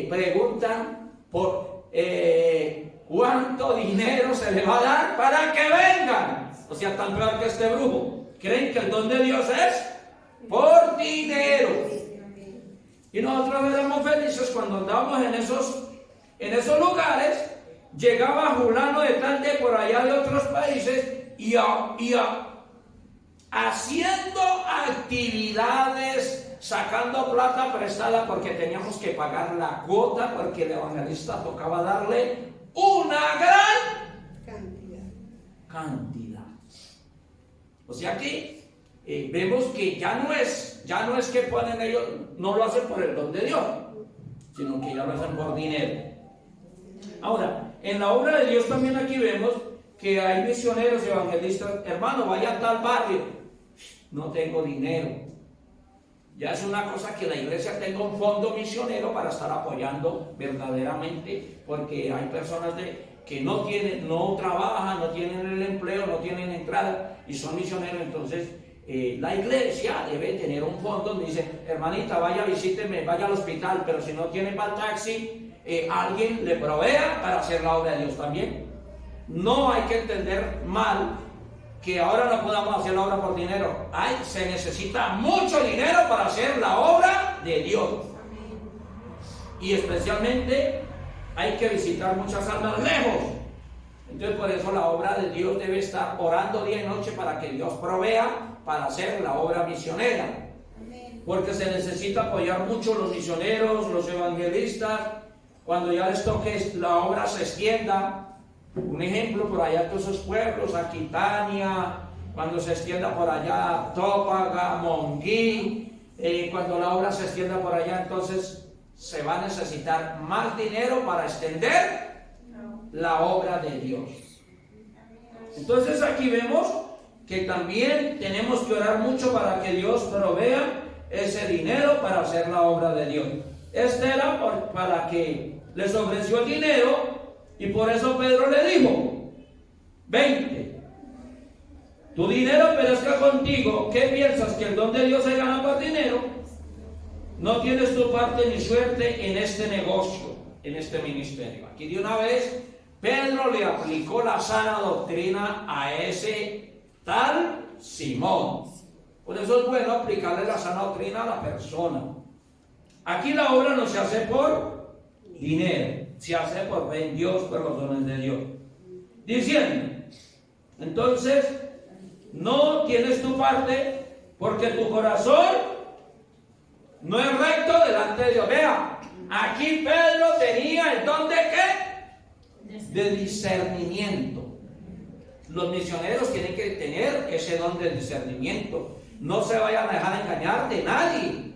preguntan por cuánto dinero se le va a dar para que vengan. O sea, tan peor que este brujo. Creen que el don de Dios es por dinero. Y nosotros éramos felices cuando andábamos en esos lugares. Llegaba fulano de tal de por allá de otros países y haciendo actividades, sacando plata prestada porque teníamos que pagar la cuota, porque el evangelista tocaba darle una gran cantidad. O sea que vemos que ya no es que ponen ellos, no lo hacen por el don de Dios, sino que ya lo hacen por dinero. Ahora, en la obra de Dios también aquí vemos que hay misioneros y evangelistas. Hermano, vaya a tal barrio. No tengo dinero. Ya es una cosa que la iglesia tenga un fondo misionero para estar apoyando verdaderamente, porque hay personas que no trabajan, no tienen el empleo, no tienen entrada y son misioneros. Entonces la iglesia debe tener un fondo donde dice: hermanita, vaya, visíteme, vaya al hospital, pero si no tiene para el taxi, alguien le provea para hacer la obra de Dios también. No hay que entender mal que ahora no podamos hacer la obra por dinero. Se necesita mucho dinero para hacer la obra de Dios. Y especialmente hay que visitar muchas almas lejos. Entonces por eso la obra de Dios debe estar orando día y noche para que Dios provea para hacer la obra misionera. Porque se necesita apoyar mucho los misioneros, los evangelistas. Cuando ya les toque la obra se extienda. Un ejemplo, por allá todos esos pueblos, Aquitania, cuando se extienda por allá Tópaga, Monguí, cuando la obra se extienda por allá, entonces se va a necesitar más dinero para extender la obra de Dios. Entonces aquí vemos que también tenemos que orar mucho para que Dios provea ese dinero para hacer la obra de Dios. Este era para que les ofreció el dinero. Y por eso Pedro le dijo: 20, tu dinero perezca contigo. ¿Qué piensas? ¿Que el don de Dios se gana por dinero? No tienes tu parte ni suerte en este negocio, en este ministerio. Aquí de una vez Pedro le aplicó la sana doctrina a ese tal Simón. Por eso es bueno aplicarle la sana doctrina a la persona. Aquí la obra no se hace por dinero, se hace por fe en Dios, por los dones de Dios. Diciendo, entonces, no tienes tu parte porque tu corazón no es recto delante de Dios. Vea, aquí Pedro tenía el don de ¿qué? De discernimiento. Los misioneros tienen que tener ese don de discernimiento. No se vayan a dejar engañar de nadie.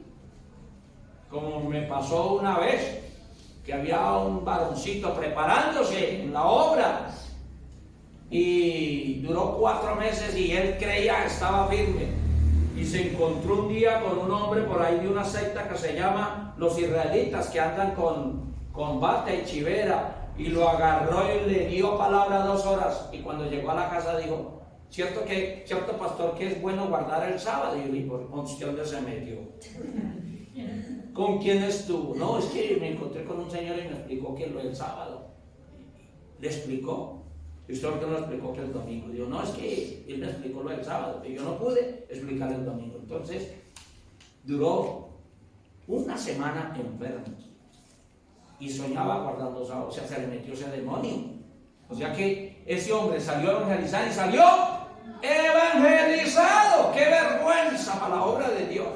Como me pasó una vez, que había un varoncito preparándose en la obra y duró 4 meses y él creía que estaba firme y se encontró un día con un hombre por ahí de una secta que se llama los israelitas, que andan con bata y chivera, y lo agarró y le dio palabra 2 horas, y cuando llegó a la casa dijo: cierto pastor que es bueno guardar el sábado. Y yo le dije: ¿con usted dónde se metió? ¿Con quién estuvo? No, es que me encontré con un señor y me explicó que lo del sábado. ¿Le explicó? ¿Y usted por qué no le explicó que el domingo? Digo: no, es que él me explicó lo del sábado y yo no pude explicarle el domingo. Entonces duró una semana enfermo y soñaba guardando sábado. O sea, se le metió ese demonio. O sea que ese hombre salió a evangelizar y salió evangelizado. ¡Qué vergüenza para la obra de Dios!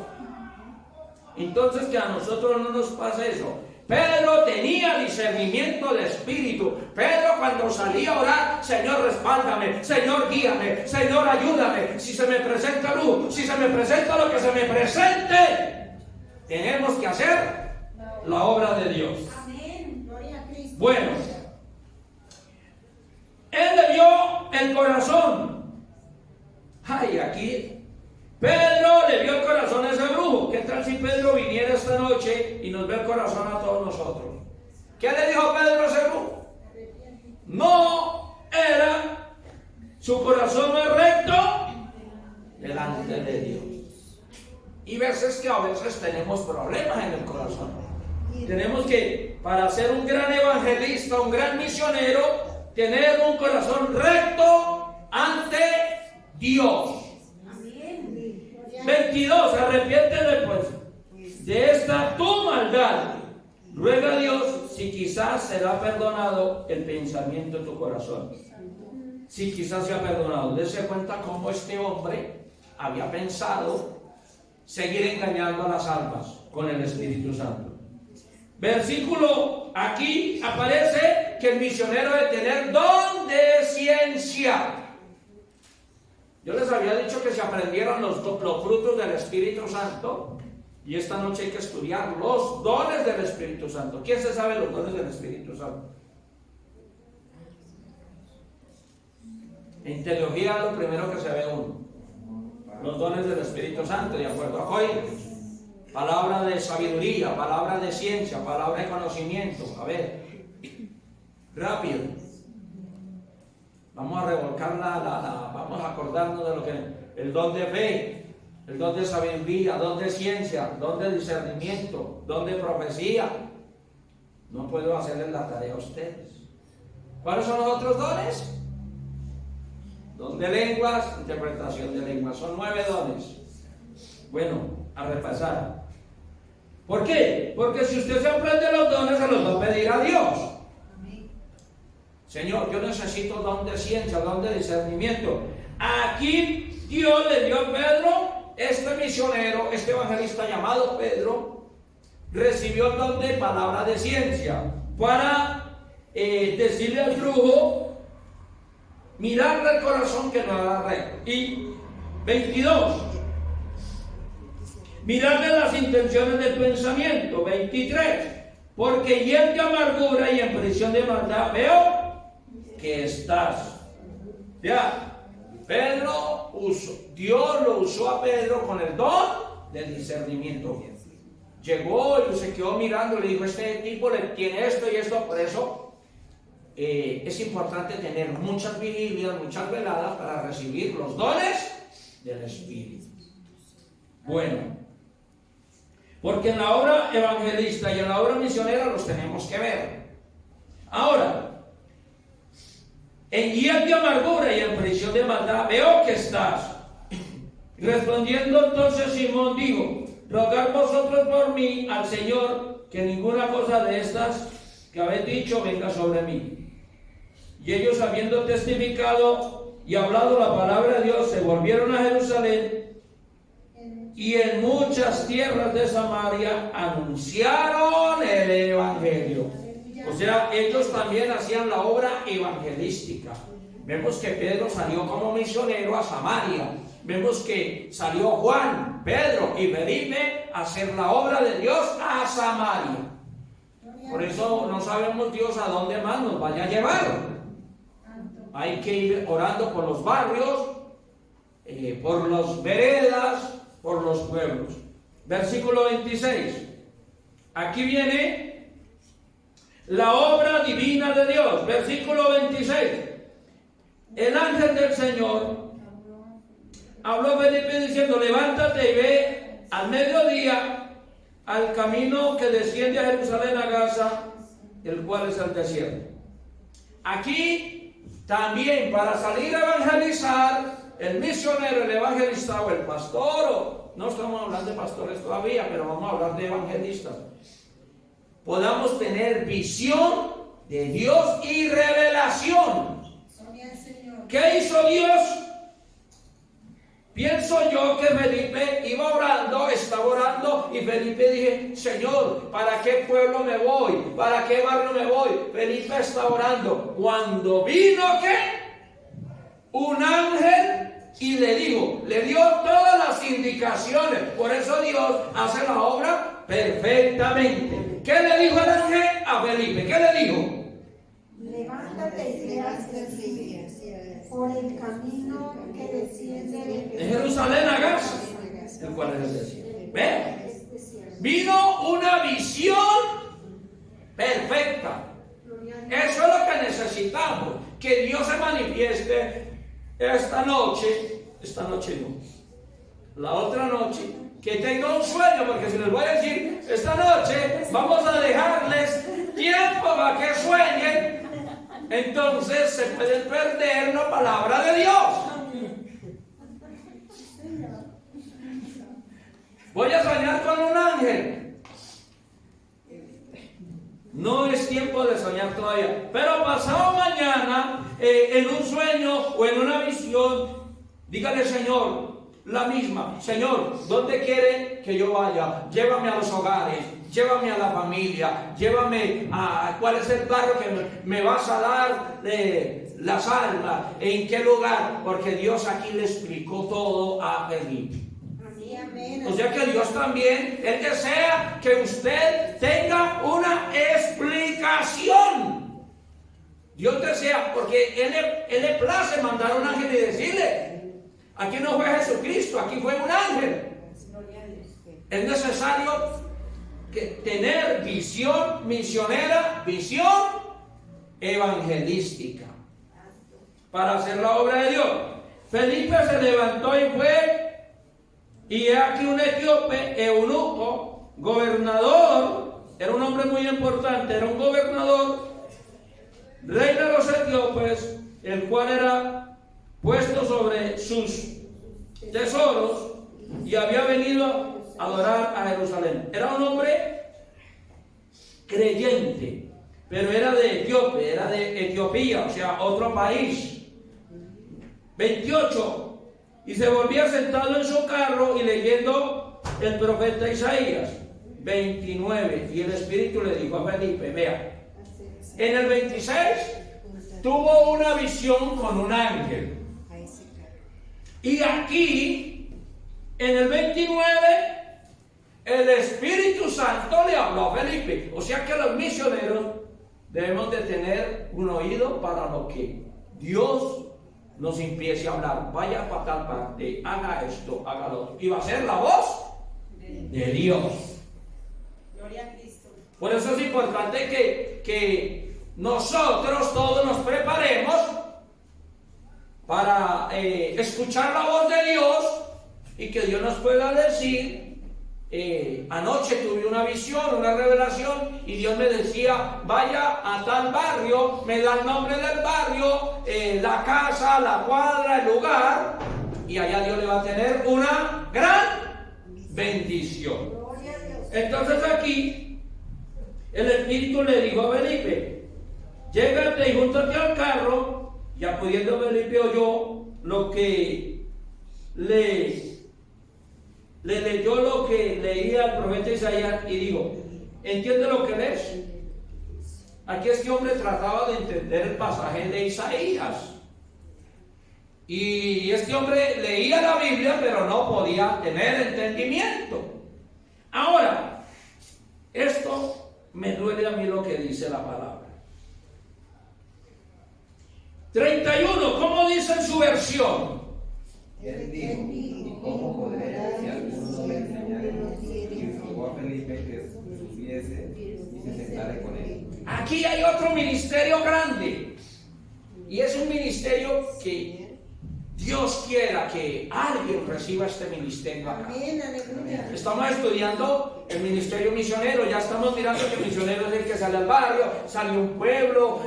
Entonces que a nosotros no nos pase eso. Pedro tenía discernimiento de espíritu. Pedro cuando salía a orar, Señor respáldame, Señor guíame, Señor ayúdame. Si se me presenta luz, si se me presenta lo que se me presente, tenemos que hacer la obra de Dios. Amén. Gloria a Cristo. Bueno, Él le dio el corazón. Ay, aquí Pedro le dio el corazón a ese brujo. ¿Qué tal si Pedro viniera esta noche y nos ve el corazón a todos nosotros? ¿Qué le dijo Pedro a ese brujo? No era, su corazón no es recto delante de Dios. Y veces que a veces tenemos problemas en el corazón. Tenemos que, para ser un gran evangelista, un gran misionero, tener un corazón recto ante Dios. 22, arrepiéntete pues de esta tu maldad. Ruega a Dios si quizás será perdonado el pensamiento de tu corazón. Si quizás sea perdonado. Dese cuenta cómo este hombre había pensado seguir engañando a las almas con el Espíritu Santo. Versículo, aquí aparece que el misionero debe tener don de ciencia. Yo les había dicho que se aprendieran los frutos del Espíritu Santo, y esta noche hay que estudiar los dones del Espíritu Santo. ¿Quién se sabe los dones del Espíritu Santo? En teología lo primero que se ve uno, los dones del Espíritu Santo, de acuerdo a Corintios. Palabra de sabiduría, palabra de ciencia, palabra de conocimiento. A ver, rápido. Vamos a revolcar vamos a acordarnos de lo que el don de fe, el don de sabiduría, don de ciencia, don de discernimiento, don de profecía. No puedo hacerles la tarea a ustedes. ¿Cuáles son los otros dones? Don de lenguas, interpretación de lenguas. Son 9 dones. Bueno, a repasar. ¿Por qué? Porque si usted se aprende los dones, se los va a pedir a Dios. Señor, yo necesito don de ciencia, don de discernimiento. Aquí Dios le dio a Pedro, este misionero, este evangelista llamado Pedro, recibió el don de palabra de ciencia para decirle al brujo, mirarle el corazón que no era recto. Y 22, mirarle las intenciones del pensamiento. 23, porque lleno de amargura y en prisión de maldad veo que estás. Ya, Pedro Dios lo usó a Pedro con el don del discernimiento. Llegó y se quedó mirando y le dijo, este tipo le tiene esto y esto. Por eso es importante tener muchas vigilias, muchas veladas para recibir los dones del Espíritu. Bueno, porque en la obra evangelista y en la obra misionera los tenemos que ver. Ahora, en hiel de amargura y en prisión de maldad veo que estás. Respondiendo entonces Simón dijo, rogad vosotros por mí al Señor que ninguna cosa de estas que habéis dicho venga sobre mí. Y ellos, habiendo testificado y hablado la palabra de Dios, se volvieron a Jerusalén y en muchas tierras de Samaria anunciaron el Evangelio. O sea, ellos también hacían la obra evangelística. Vemos que Pedro salió como misionero a Samaria. Vemos que salió Juan, Pedro y Felipe a hacer la obra de Dios a Samaria. Por eso no sabemos Dios a dónde más nos vaya a llevar. Hay que ir orando por los barrios, por las veredas, por los pueblos. Versículo 26. Aquí viene la obra divina de Dios. Versículo 26. El ángel del Señor habló a Felipe diciendo, levántate y ve al mediodía al camino que desciende a Jerusalén a Gaza, el cual es el desierto. Aquí también, para salir a evangelizar, el misionero, el evangelista o el pastor, no estamos hablando de pastores todavía, pero vamos a hablar de evangelistas, podamos tener visión de Dios y revelación. ¿Qué hizo Dios? Pienso yo que Felipe iba orando, estaba orando y Felipe dije, Señor, ¿para qué pueblo me voy? ¿Para qué barrio me voy? Felipe está orando. Cuando vino, ¿qué? Un ángel y le dio todas las indicaciones. Por eso Dios hace la obra perfectamente. ¿Qué le dijo el ángel a Felipe? ¿Qué le dijo? Levántate y ve hacia por el camino que desciende de Jerusalén a Gaza, el cual es el desierto. ¿Ve? Vino una visión perfecta. Eso es lo que necesitamos, que Dios se manifieste esta noche no, la otra noche, que tenga un sueño, porque si les voy a decir, esta noche vamos a dejarles tiempo para que sueñen, entonces se pueden perder la palabra de Dios. Voy a soñar con un ángel. No es tiempo de soñar todavía, pero pasado mañana, en un sueño o en una visión, dígale, Señor, la misma, Señor, ¿dónde quiere que yo vaya? Llévame a los hogares, llévame a la familia, llévame a cuál es el barrio que me vas a dar las almas, en qué lugar, porque Dios aquí le explicó todo a Felipe. O sea que Dios también, Él desea que usted tenga una explicación. Dios desea, porque Él le place mandar a un ángel y decirle, aquí no fue Jesucristo, aquí fue un ángel. Es necesario tener visión misionera, visión evangelística, para hacer la obra de Dios. Felipe se levantó y fue. Y aquí un etíope, eunuco, gobernador, era un hombre muy importante, era un gobernador, rey de los etíopes, el cual era puesto sobre sus tesoros y había venido a adorar a Jerusalén. Era un hombre creyente, pero era de Etíope, era de Etiopía, o sea, otro país. 28. Y se volvía sentado en su carro y leyendo el profeta Isaías. 29. Y el Espíritu le dijo a Felipe, vea, en el 26 tuvo una visión con un ángel. Y aquí, en el 29, el Espíritu Santo le habló a Felipe. O sea que los misioneros debemos de tener un oído para lo que Dios nos empiece a hablar. Vaya para tal parte, haga esto, haga lo otro. Y va a ser la voz de Dios. Gloria a Cristo. Por eso es importante que nosotros todos nos preparemos para escuchar la voz de Dios y que Dios nos pueda decir. Anoche tuve una visión, una revelación, y Dios me decía, vaya a tal barrio, me da el nombre del barrio, la casa, la cuadra, el lugar, y allá Dios le va a tener una gran bendición. Entonces aquí el Espíritu le dijo a Felipe, llégate y júntate al carro. Ya pudiendo Felipe oyó lo que le leyó, lo que leía el profeta Isaías, y digo, ¿entiende lo que lees? Aquí este hombre trataba de entender el pasaje de Isaías, y este hombre leía la Biblia pero no podía tener entendimiento. Ahora, esto me duele a mí lo que dice la palabra. 31, ¿cómo dice en su versión? Él dijo, ¿y cómo podré si alguno no me enseñare? Y rogó a Felipe que subiese y se sentara con él. Aquí hay otro ministerio grande, y es un ministerio que Dios quiera que alguien reciba este ministerio acá. Amén, aleluya. Estamos estudiando el ministerio misionero, ya estamos mirando que el misionero es el que sale al barrio, sale a un pueblo,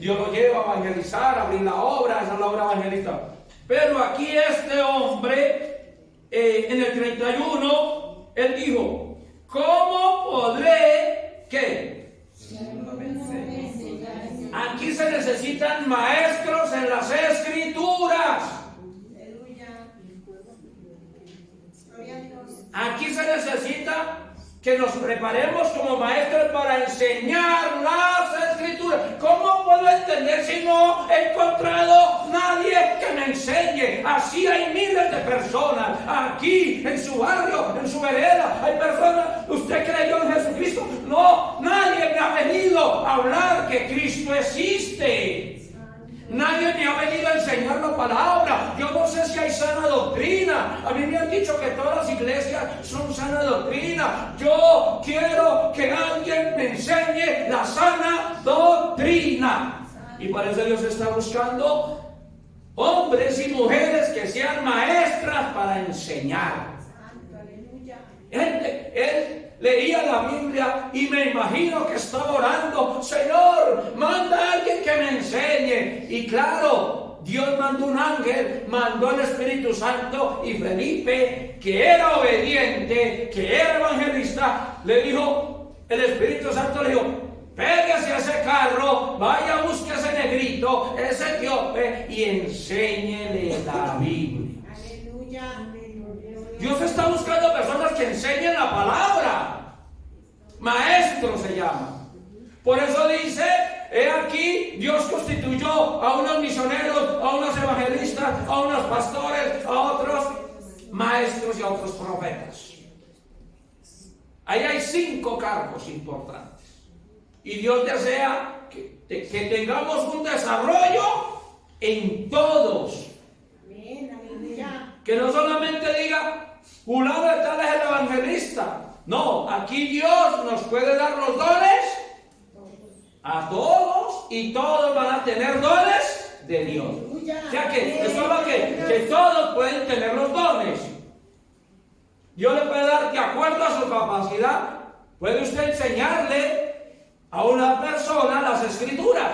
Dios lo lleva a evangelizar, a abrir la obra, esa es la obra evangelista. Pero aquí este hombre, en el 31, él dijo, ¿cómo podré qué? Aquí se necesitan maestros en las Escrituras. Aleluya. Gloria a Dios. Aquí se necesita que nos preparemos como maestros para enseñar las Escrituras. ¿Cómo puedo entender si no he encontrado nadie que me enseñe? Así hay miles de personas aquí en su barrio, en su vereda. Hay personas, ¿usted creyó en Jesucristo? No, nadie me ha venido a hablar que Cristo existe. Nadie me ha venido a enseñar la palabra. Yo no sé si hay sana doctrina. A mí me han dicho que todas las iglesias son sana doctrina. Yo quiero que alguien me enseñe la sana doctrina. Y para eso Dios está buscando hombres y mujeres que sean maestras para enseñar. Él leía la Biblia y me imagino que estaba orando: Señor, manda a alguien que me enseñe. Y claro, Dios mandó un ángel, mandó el Espíritu Santo, y Felipe, que era obediente, que era evangelista, le dijo, el Espíritu Santo le dijo: pégase a ese carro, vaya, busque a ese negrito, ese etíope, y enséñele la Biblia. Aleluya. Dios está buscando personas que enseñen la palabra. Maestro se llama. Por eso dice, he aquí, Dios constituyó a unos misioneros, a unos evangelistas, a unos pastores, a otros maestros y a otros profetas. Ahí hay 5 cargos importantes. Y Dios desea que tengamos un desarrollo en todos. Amén, aleluya. Que no solamente diga, fulano de tal es el evangelista. No, aquí Dios nos puede dar los dones a todos, y todos van a tener dones de Dios. O sea que eso habla que todos pueden tener los dones. Dios le puede dar de acuerdo a su capacidad. Puede usted enseñarle a una persona las Escrituras.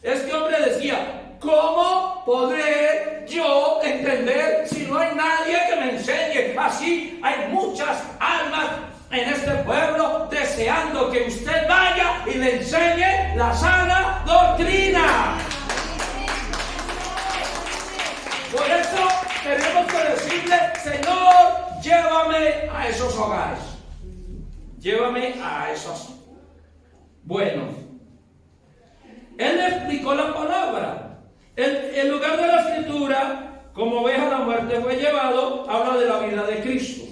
Este hombre decía: ¿cómo podré yo entender si no hay nadie que me enseñe? Así hay muchas almas en este pueblo deseando que usted vaya y le enseñe la sana doctrina. Por eso tenemos que decirle: Señor, llévame a esos hogares. Llévame a esos. Bueno, Él le explicó la palabra. El lugar de la Escritura, como oveja a la muerte fue llevado, habla de la vida de Cristo.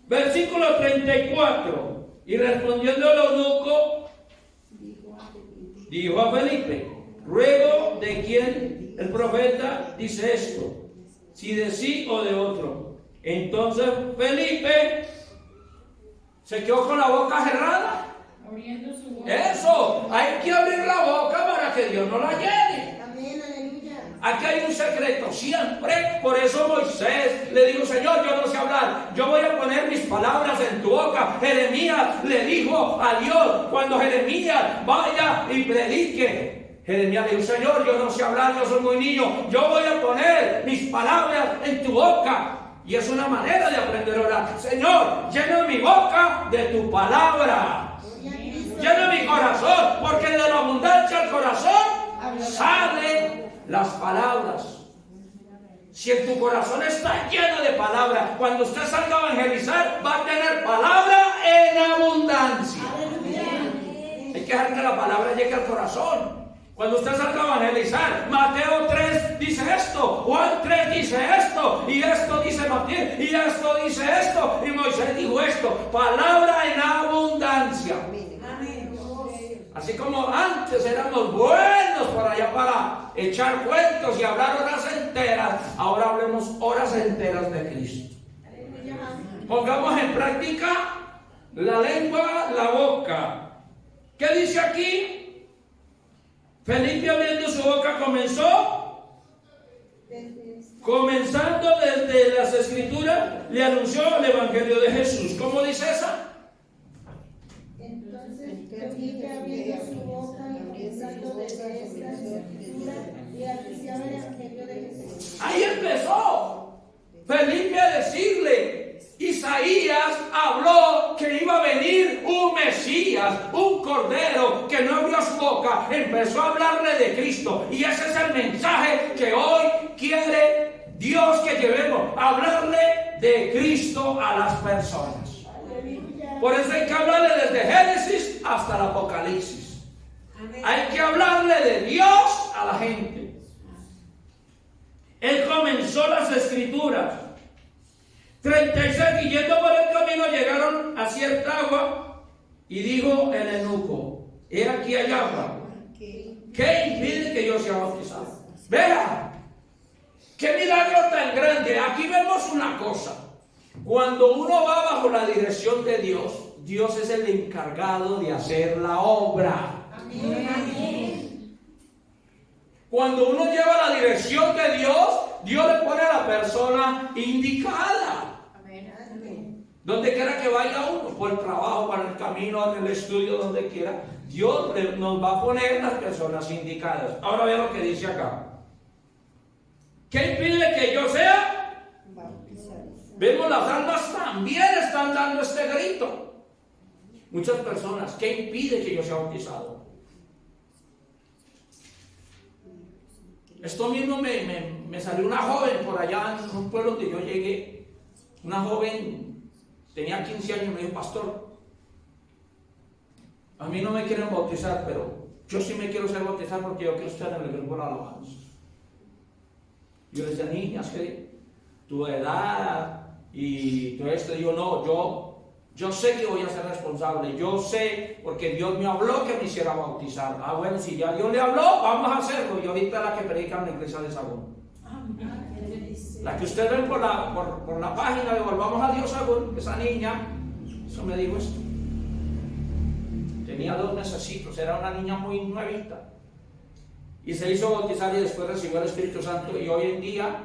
Versículo 34. Y respondiendo el eunuco, dijo a Felipe: ruego de quien el profeta dice esto, si de sí o de otro. Entonces Felipe se quedó con la boca cerrada. Abriendo su boca. Eso, hay que abrir la boca para que Dios no la llene. Amén, aleluya. Aquí hay un secreto siempre. Por eso Moisés le dijo: Señor, yo no sé hablar, yo voy a poner mis palabras en tu boca. Jeremías le dijo a Dios, cuando Jeremías vaya y predique, Jeremías le dijo: Señor, yo no sé hablar, yo soy muy niño, yo voy a poner mis palabras en tu boca. Y es una manera de aprender a orar. Señor, llena mi boca de tu palabra. Llena mi corazón, porque de la abundancia del corazón salen las palabras. Si en tu corazón está lleno de palabra, cuando usted salga a evangelizar, va a tener palabra en abundancia. Hay que dejar que la palabra llegue al corazón. Cuando usted salga a evangelizar, Mateo 3 dice esto, Juan 3 dice esto, y esto dice Mateo, y esto dice esto, y Moisés dijo esto. Palabra en abundancia. Así como antes éramos buenos por allá para echar cuentos y hablar horas enteras, ahora hablemos horas enteras de Cristo. Pongamos en práctica la lengua, la boca. ¿Qué dice aquí? Felipe, abriendo su boca, comenzando desde las Escrituras, le anunció el Evangelio de Jesús. ¿Cómo dice esa? Entonces Felipe, abriendo su boca y comenzando desde esta Escritura, le anunciaba el Evangelio de Jesús. Ahí empezó Felipe a decirle: Isaías habló que iba a venir un Mesías, un Cordero que no abrió su boca, empezó a hablarle de Cristo. Y ese es el mensaje que hoy quiere Dios que llevemos, hablarle de Cristo a las personas. Por eso hay que hablarle desde Génesis hasta el Apocalipsis. Hay que hablarle de Dios a la gente. Él comenzó las escrituras. 36, y yendo por el camino llegaron a cierta agua, y dijo el eunuco: he aquí hay agua. ¿Qué impide que yo sea bautizado? Vea, qué milagro tan grande. Aquí vemos una cosa. Cuando uno va bajo la dirección de Dios, Dios es el encargado de hacer la obra. Amén. Cuando uno lleva la dirección de Dios, Dios le pone a la persona indicada. Donde quiera que vaya uno, por el trabajo, por el camino, en el estudio, donde quiera, Dios nos va a poner las personas indicadas. Ahora vean lo que dice acá. ¿Qué impide que yo sea? Vemos, las almas también están dando este grito. Muchas personas, ¿qué impide que yo sea bautizado? Esto mismo me salió una joven por allá en un pueblo donde yo llegué. Una joven, tenía 15 años, y me dijo: pastor, a mí no me quieren bautizar, pero yo sí me quiero ser bautizado porque yo quiero estar en el grupo de la alabanza. Yo les decía: niñas, que tu edad y todo esto. Digo: no, yo sé que voy a ser responsable. Yo sé, porque Dios me habló que me hiciera bautizar. Ah, bueno, si ya Dios le habló, vamos a hacerlo. Y ahorita la que predica en la iglesia de Sagún. La que ustedes ven por la página de Volvamos a Dios Sagún, esa niña, eso me dijo esto. Tenía 2 mesecitos, era una niña muy nuevita. Y se hizo bautizar y después recibió el Espíritu Santo, y hoy en día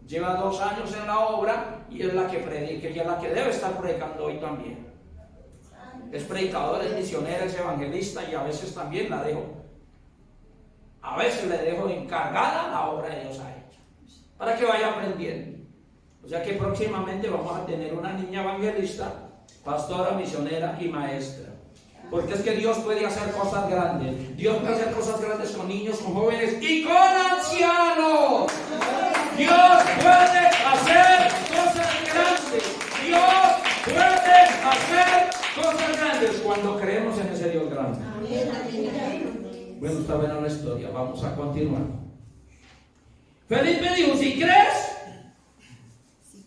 lleva 2 años en la obra y es la que predica, y es la que debe estar predicando hoy también. Es predicadora, es misionera, es evangelista, y a veces también la dejo, a veces le dejo encargada la obra de Dios a ella, para que vaya aprendiendo. O sea que próximamente vamos a tener una niña evangelista, pastora, misionera y maestra. Porque es que Dios puede hacer cosas grandes. Dios puede hacer cosas grandes con niños, con jóvenes y con ancianos. Dios puede hacer cosas grandes. Dios puede hacer cosas grandes cuando creemos en ese Dios grande. Bueno, está buena la historia. Vamos a continuar. Felipe dijo: si crees,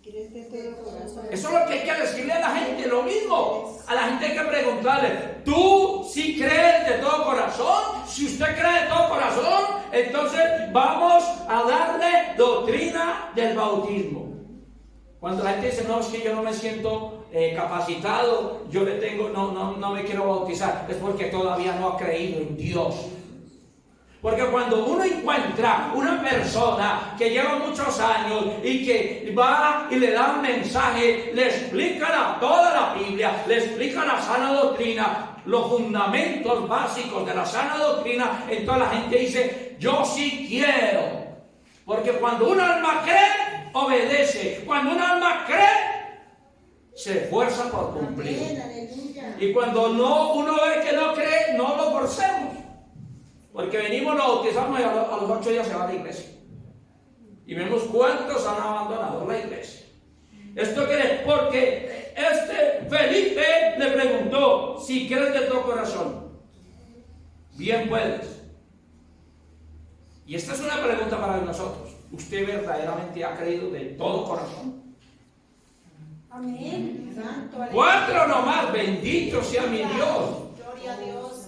De todo corazón. eso es lo que hay que decirle a la gente, lo mismo. A la gente hay que preguntarle: ¿tú sí crees de todo corazón? Si usted cree de todo corazón, entonces vamos a darle doctrina del bautismo. Cuando la gente dice: no, es que yo no me siento capacitado, yo le tengo, no me quiero bautizar, es porque todavía no ha creído en Dios. Porque cuando uno encuentra una persona que lleva muchos años y que va y le da un mensaje, le explica toda la Biblia, le explica la sana doctrina, los fundamentos básicos de la sana doctrina, entonces la gente dice: yo sí quiero. Porque cuando un alma cree, obedece. Cuando un alma cree, se esfuerza por cumplir. Y cuando uno ve que no cree, no lo forcemos. Porque venimos, lo bautizamos y a los 8 días se va a la iglesia. Y vemos cuántos han abandonado la iglesia. ¿Esto qué es? Porque Felipe le preguntó: si crees de todo corazón, bien puedes. Y esta es una pregunta para nosotros. ¿Usted verdaderamente ha creído de todo corazón? Amén. 4 nomás, bendito sea mi Dios. Gloria a Dios.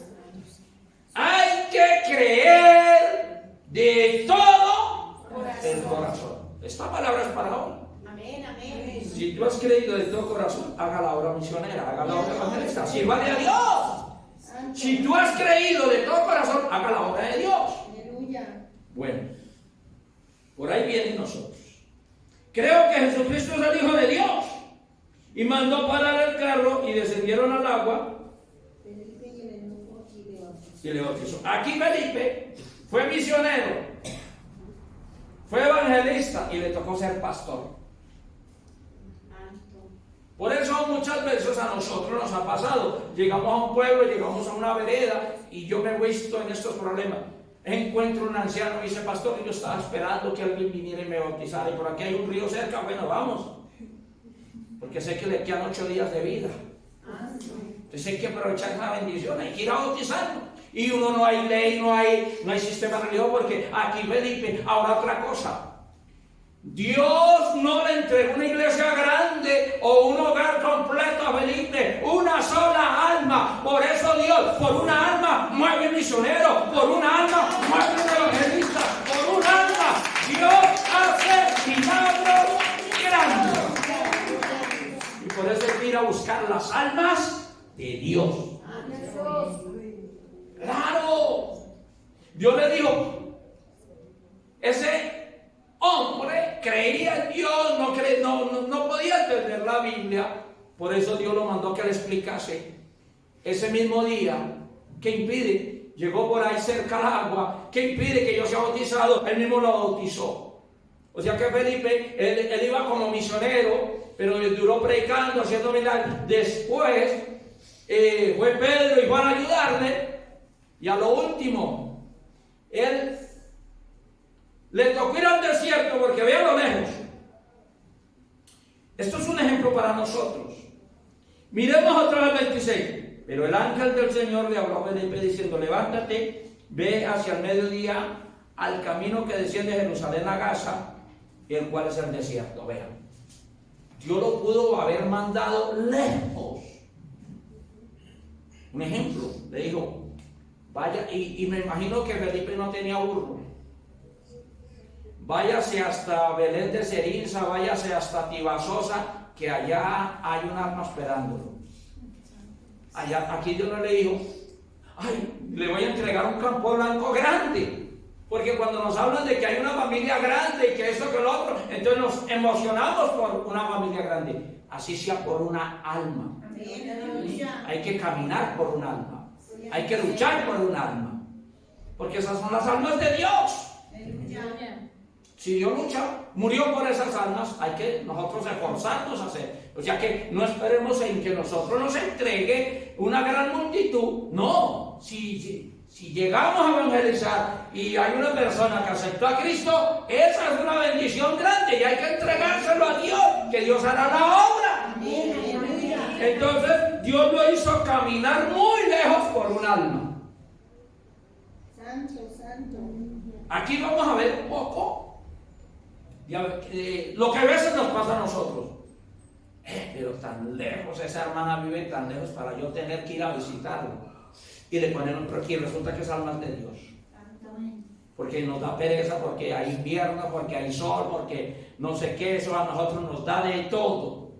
Hay que creer de todo el corazón. Esta palabra es para hoy. Amén, amén. Si tú has creído de todo corazón, haga la obra misionera, haga la obra evangelista, sírvale a Dios. Si tú has creído de todo corazón, haga la obra de Dios. Aleluya. Bueno, por ahí vienen nosotros. Creo que Jesucristo es el Hijo de Dios. Y mandó parar el carro y descendieron al agua. Y le bautizó. Aquí Felipe fue misionero, fue evangelista y le tocó ser pastor. Por eso muchas veces a nosotros nos ha pasado, llegamos a un pueblo, llegamos a una vereda y yo me he visto en estos problemas. Encuentro un anciano y dice: pastor, yo estaba esperando que alguien viniera y me bautizara, y por aquí hay un río cerca, bueno, vamos. porque sé que le quedan 8 días de vida. Entonces hay que aprovechar esa bendición, hay que ir a bautizarlo. Y uno no hay ley, no hay sistema religioso, porque aquí Felipe, ahora otra cosa. Dios no le entregó una iglesia grande o un hogar completo a Felipe, una sola alma. Por eso Dios, por una alma mueve misionero, por una alma mueve evangelista, por un alma Dios hace milagros grandes. Y por eso hay que ir a buscar las almas de Dios. Claro, Dios le dijo, ese hombre creía en Dios, no podía entender la Biblia, por eso Dios lo mandó que le explicase. Ese mismo día, ¿qué impide? Llegó por ahí cerca al agua, ¿qué impide que yo sea bautizado? Él mismo lo bautizó. O sea que Felipe, él iba como misionero, pero duró predicando, haciendo milagros. Después fue Pedro y Juan a ayudarle, y a lo último, él le tocó ir al desierto porque veía lo lejos. Esto es un ejemplo para nosotros. Miremos otra vez 26. Pero el ángel del Señor le habló a Felipe diciendo: levántate, ve hacia el mediodía al camino que desciende de Jerusalén a Gaza, el cual es el desierto. Vean, Dios lo pudo haber mandado lejos. Un ejemplo, le dijo: vaya, y me imagino que Felipe no tenía burro. Váyase hasta Belén de Cerinza, váyase hasta Tibasosa, que allá hay un alma esperándolo. Allá, aquí Dios no le dijo: ay, le voy a entregar un campo blanco grande. Porque cuando nos hablan de que hay una familia grande y que esto que lo otro, entonces nos emocionamos por una familia grande. Así sea por una alma. Hay que caminar por un alma. Hay que luchar por un alma. Porque esas son las almas de Dios. Si Dios lucha, murió por esas almas, hay que nosotros esforzarnos a hacer. O sea que no esperemos en que nosotros nos entregue una gran multitud. No, si llegamos a evangelizar y hay una persona que aceptó a Cristo, esa es una bendición grande y hay que entregárselo a Dios, que Dios hará la obra. Entonces Dios lo hizo caminar muy lejos por un alma. Santo, santo. Aquí vamos a ver un poco lo que a veces nos pasa a nosotros. Pero tan lejos, esa hermana vive tan lejos para yo tener que ir a visitarlo. Y le ponemos, pero aquí resulta que es almas de Dios. Porque nos da pereza, porque hay invierno, porque hay sol, porque no sé qué, eso a nosotros nos da de todo.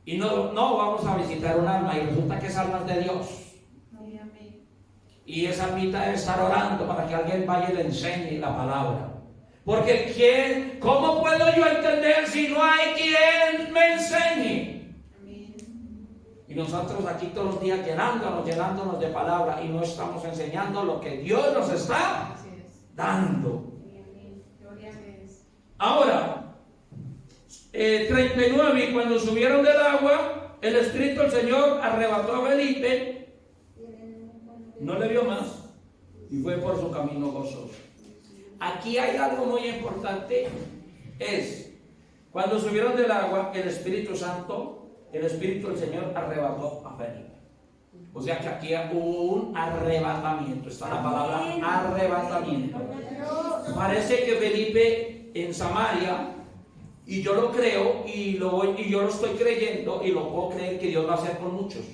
Y no vamos a visitar un alma y resulta que es almas de Dios. Y esa almita debe estar orando para que alguien vaya y le enseñe la palabra. Porque ¿cómo puedo yo entender si no hay quien me enseñe? Y nosotros aquí todos los días llenándonos de palabra y no estamos enseñando lo que Dios nos está dando. Ahora, 39, y cuando subieron del agua, el Espíritu del Señor arrebató a Felipe, no le vio más y fue por su camino gozoso. Aquí hay algo muy importante, es cuando subieron del agua, el Espíritu Santo, el Espíritu del Señor arrebató a Felipe. O sea que aquí hubo un arrebatamiento, está la palabra arrebatamiento. Parece que Felipe en Samaria, y yo lo creo, y yo lo estoy creyendo, y lo puedo creer que Dios va a hacer con muchos.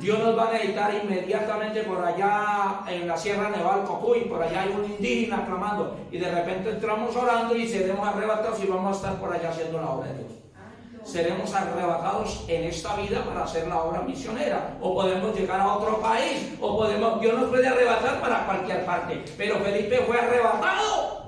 Dios nos va a necesitar inmediatamente por allá en la Sierra Nevada Cocuy, por allá hay un indígena clamando, y de repente entramos orando y seremos arrebatados y vamos a estar por allá haciendo la obra de Dios. Seremos arrebatados en esta vida para hacer la obra misionera, o podemos llegar a otro país, Dios nos puede arrebatar para cualquier parte, pero Felipe fue arrebatado.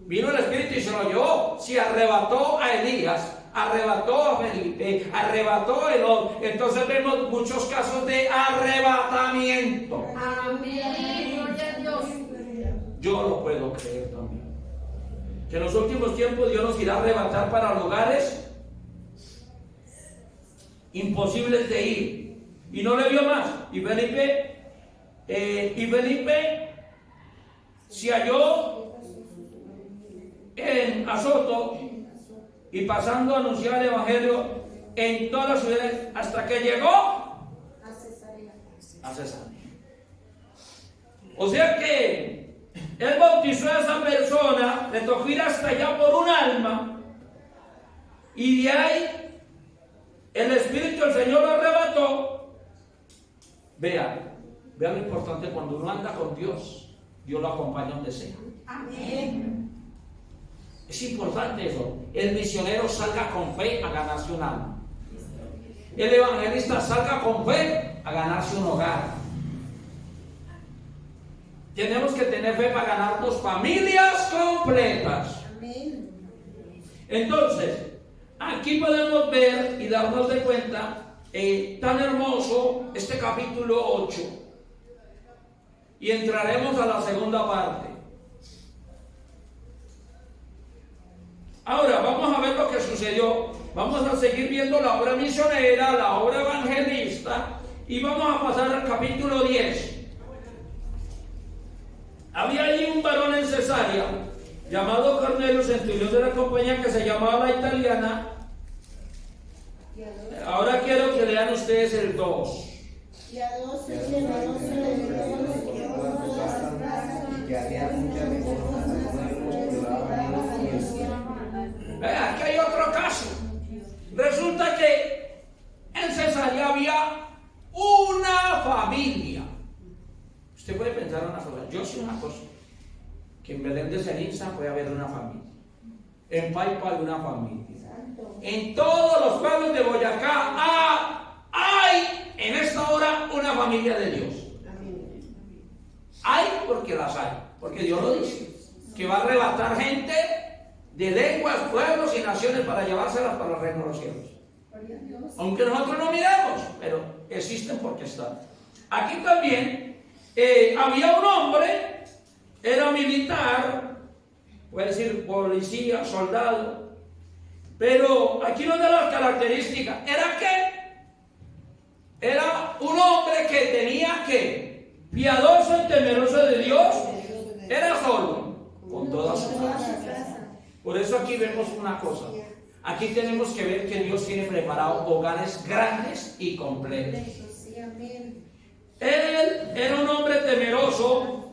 Vino el Espíritu y se lo llevó. Si arrebató a Elías, arrebató a Felipe, arrebató a Elón. Entonces vemos muchos casos de arrebatamiento. Amén. Gloria a Dios. Yo lo puedo creer también. Que en los últimos tiempos Dios nos irá a arrebatar para lugares imposibles de ir. Y no le vio más. Y Felipe se halló en Azoto, y pasando a anunciar el evangelio en todas las ciudades hasta que llegó A Cesarea. a Cesarea. O sea que él bautizó a esa persona, le tocó ir hasta allá por un alma, y de ahí el Espíritu del Señor lo arrebató. Vea lo importante: cuando uno anda con Dios, Dios lo acompaña donde sea. Amén. Es importante eso. El misionero salga con fe a ganarse un alma. El evangelista salga con fe a ganarse un hogar. Tenemos que tener fe para ganarnos familias completas. Amén. Entonces, aquí podemos ver y darnos de cuenta tan hermoso este capítulo 8. Y entraremos a la segunda parte. Ahora vamos a ver lo que sucedió. Vamos a seguir viendo la obra misionera, la obra evangelista, y vamos a pasar al capítulo 10. Había allí un varón en Cesarea llamado Cornelio, centurión de la compañía, que se llamaba La Italiana. Ahora quiero que lean ustedes el 2. Y a 12 llevados de todas las casas, que había muchas personas nuevos que oraban en el cielo. Vea, aquí hay otro caso. Resulta que en Cesarea había una familia. Usted puede pensar una cosa. Yo sé una cosa: que en Belén de Ceniza puede haber una familia, en Paipal una familia, en todos los pueblos de Boyacá hay en esta hora una familia de Dios. Hay porque las hay, porque Dios lo dice, que va a arrebatar gente de lenguas, pueblos y naciones para llevárselas para el reino de los cielos. Aunque nosotros no miremos, pero existen porque están. Aquí también había un hombre, era militar, puede decir policía, soldado, pero aquí no de las características, era que era un hombre que tenía que piadoso y temeroso de Dios, era solo, con toda su casa. Por eso aquí vemos una cosa. Aquí tenemos que ver que Dios tiene preparado hogares grandes y completos. Él era un hombre temeroso,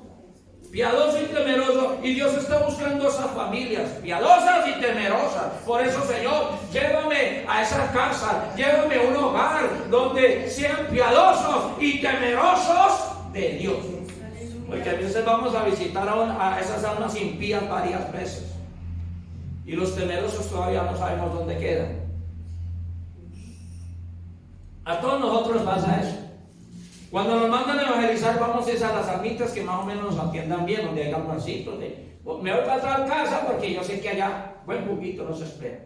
piadoso y temeroso, y Dios está buscando esas familias piadosas y temerosas. Por eso, Señor, llévame a esa casa, llévame a un hogar donde sean piadosos y temerosos de Dios. Porque a veces vamos a visitar a esas almas impías varias veces, y los temerosos todavía no sabemos dónde quedan. A todos nosotros pasa eso. Cuando nos mandan a evangelizar, vamos a las almitas que más o menos nos atiendan bien, donde hay almuercitos. Me voy para tal casa porque yo sé que allá buen juguito nos espera.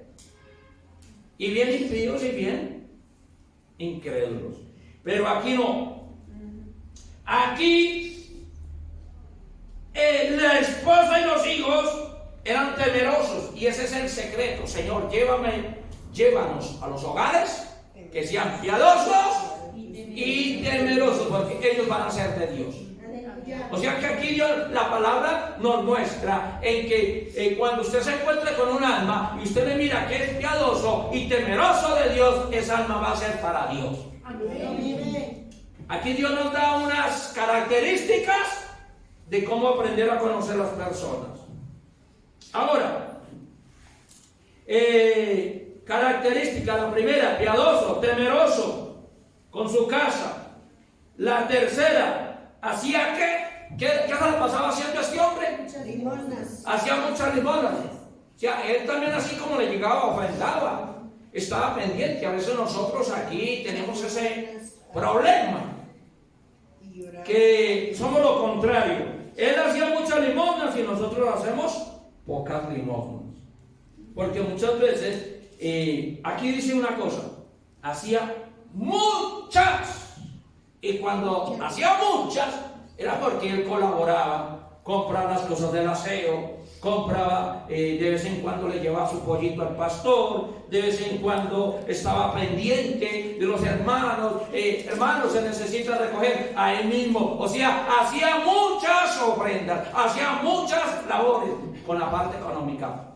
Y bien impíos y bien incrédulos. Pero aquí no. Aquí la esposa y los hijos eran temerosos, y ese es el secreto. Señor, llévanos a los hogares que sean piadosos y temerosos, porque ellos van a ser de Dios. O sea que aquí Dios, la palabra nos muestra en que cuando usted se encuentre con un alma y usted le mira que es piadoso y temeroso de Dios, esa alma va a ser para Dios. Aquí Dios nos da unas características de cómo aprender a conocer a las personas. Ahora, característica, la primera: piadoso, temeroso con su casa. La tercera, ¿hacía qué? ¿Qué se la pasaba haciendo este hombre? Muchas limonas. Hacía muchas limonas. O sea, él también, así como le llegaba, ofrendaba, estaba pendiente. A veces nosotros aquí tenemos ese problema, que somos lo contrario. Él hacía muchas limonas y nosotros hacemos pocas limosnas. Porque muchas veces, aquí dice una cosa: hacía muchas. Y cuando hacía muchas, era porque él colaboraba, compraba las cosas del aseo, compraba, de vez en cuando le llevaba su pollito al pastor, de vez en cuando estaba pendiente de los hermanos. Hermanos, se necesita recoger a él mismo. O sea, hacía muchas ofrendas, hacía muchas labores con la parte económica.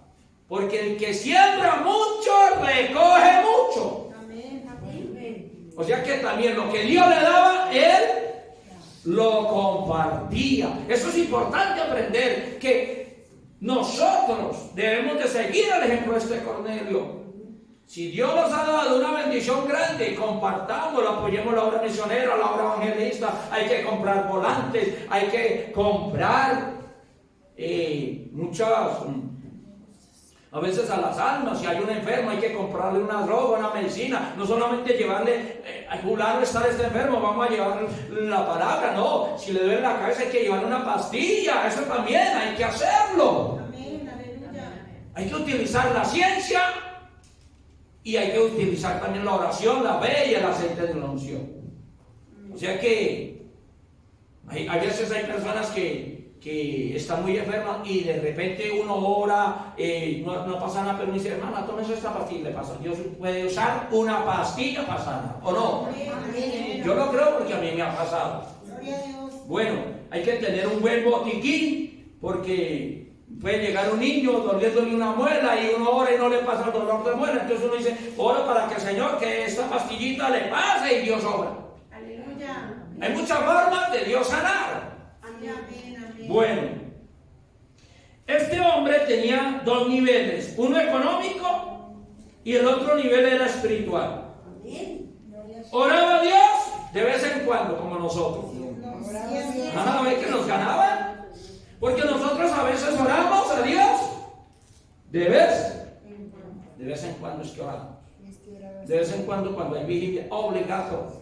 Porque el que siembra mucho, recoge mucho. Amén. Amén. O sea que también lo que Dios le daba, él lo compartía. Eso es importante aprender, que nosotros debemos de seguir el ejemplo de este Cornelio. Si Dios nos ha dado una bendición grande, compartámoslo, apoyemos la obra misionera, la obra evangelista. Hay que comprar volantes, hay que comprar a veces a las almas. Si hay un enfermo, hay que comprarle una droga, una medicina. No solamente llevarle a fulano estar enfermo, vamos a llevar la palabra. No, si le duele la cabeza hay que llevarle una pastilla. Eso también hay que hacerlo. Amén. Aleluya. Hay que utilizar la ciencia y hay que utilizar también la oración, la fe y el aceite de la unción. O sea que hay veces hay personas que están muy enfermas y de repente uno ora, no pasa nada, pero me dice, hermana, tómese esta pastilla y le pasa. Dios puede usar una pastilla para sanar, ¿o no? Amén. Yo lo creo porque a mí me ha pasado. Gloria a Dios. Bueno, hay que tener un buen botiquín, porque puede llegar un niño doliéndole una muela y uno ora y no le pasa el dolor de muela. Entonces uno dice, ora para que el Señor, que esta pastillita le pase, y Dios obra. Aleluya. Hay muchas formas de Dios sanar. Amén. Amén. Bueno, este hombre tenía dos niveles, uno económico y el otro nivel era espiritual. Oraba a Dios de vez en cuando, como nosotros. Ah, ¿ves que nos ganaban? Porque nosotros a veces oramos a Dios de vez en cuando es que oramos. De vez en cuando hay vigilia, obligado.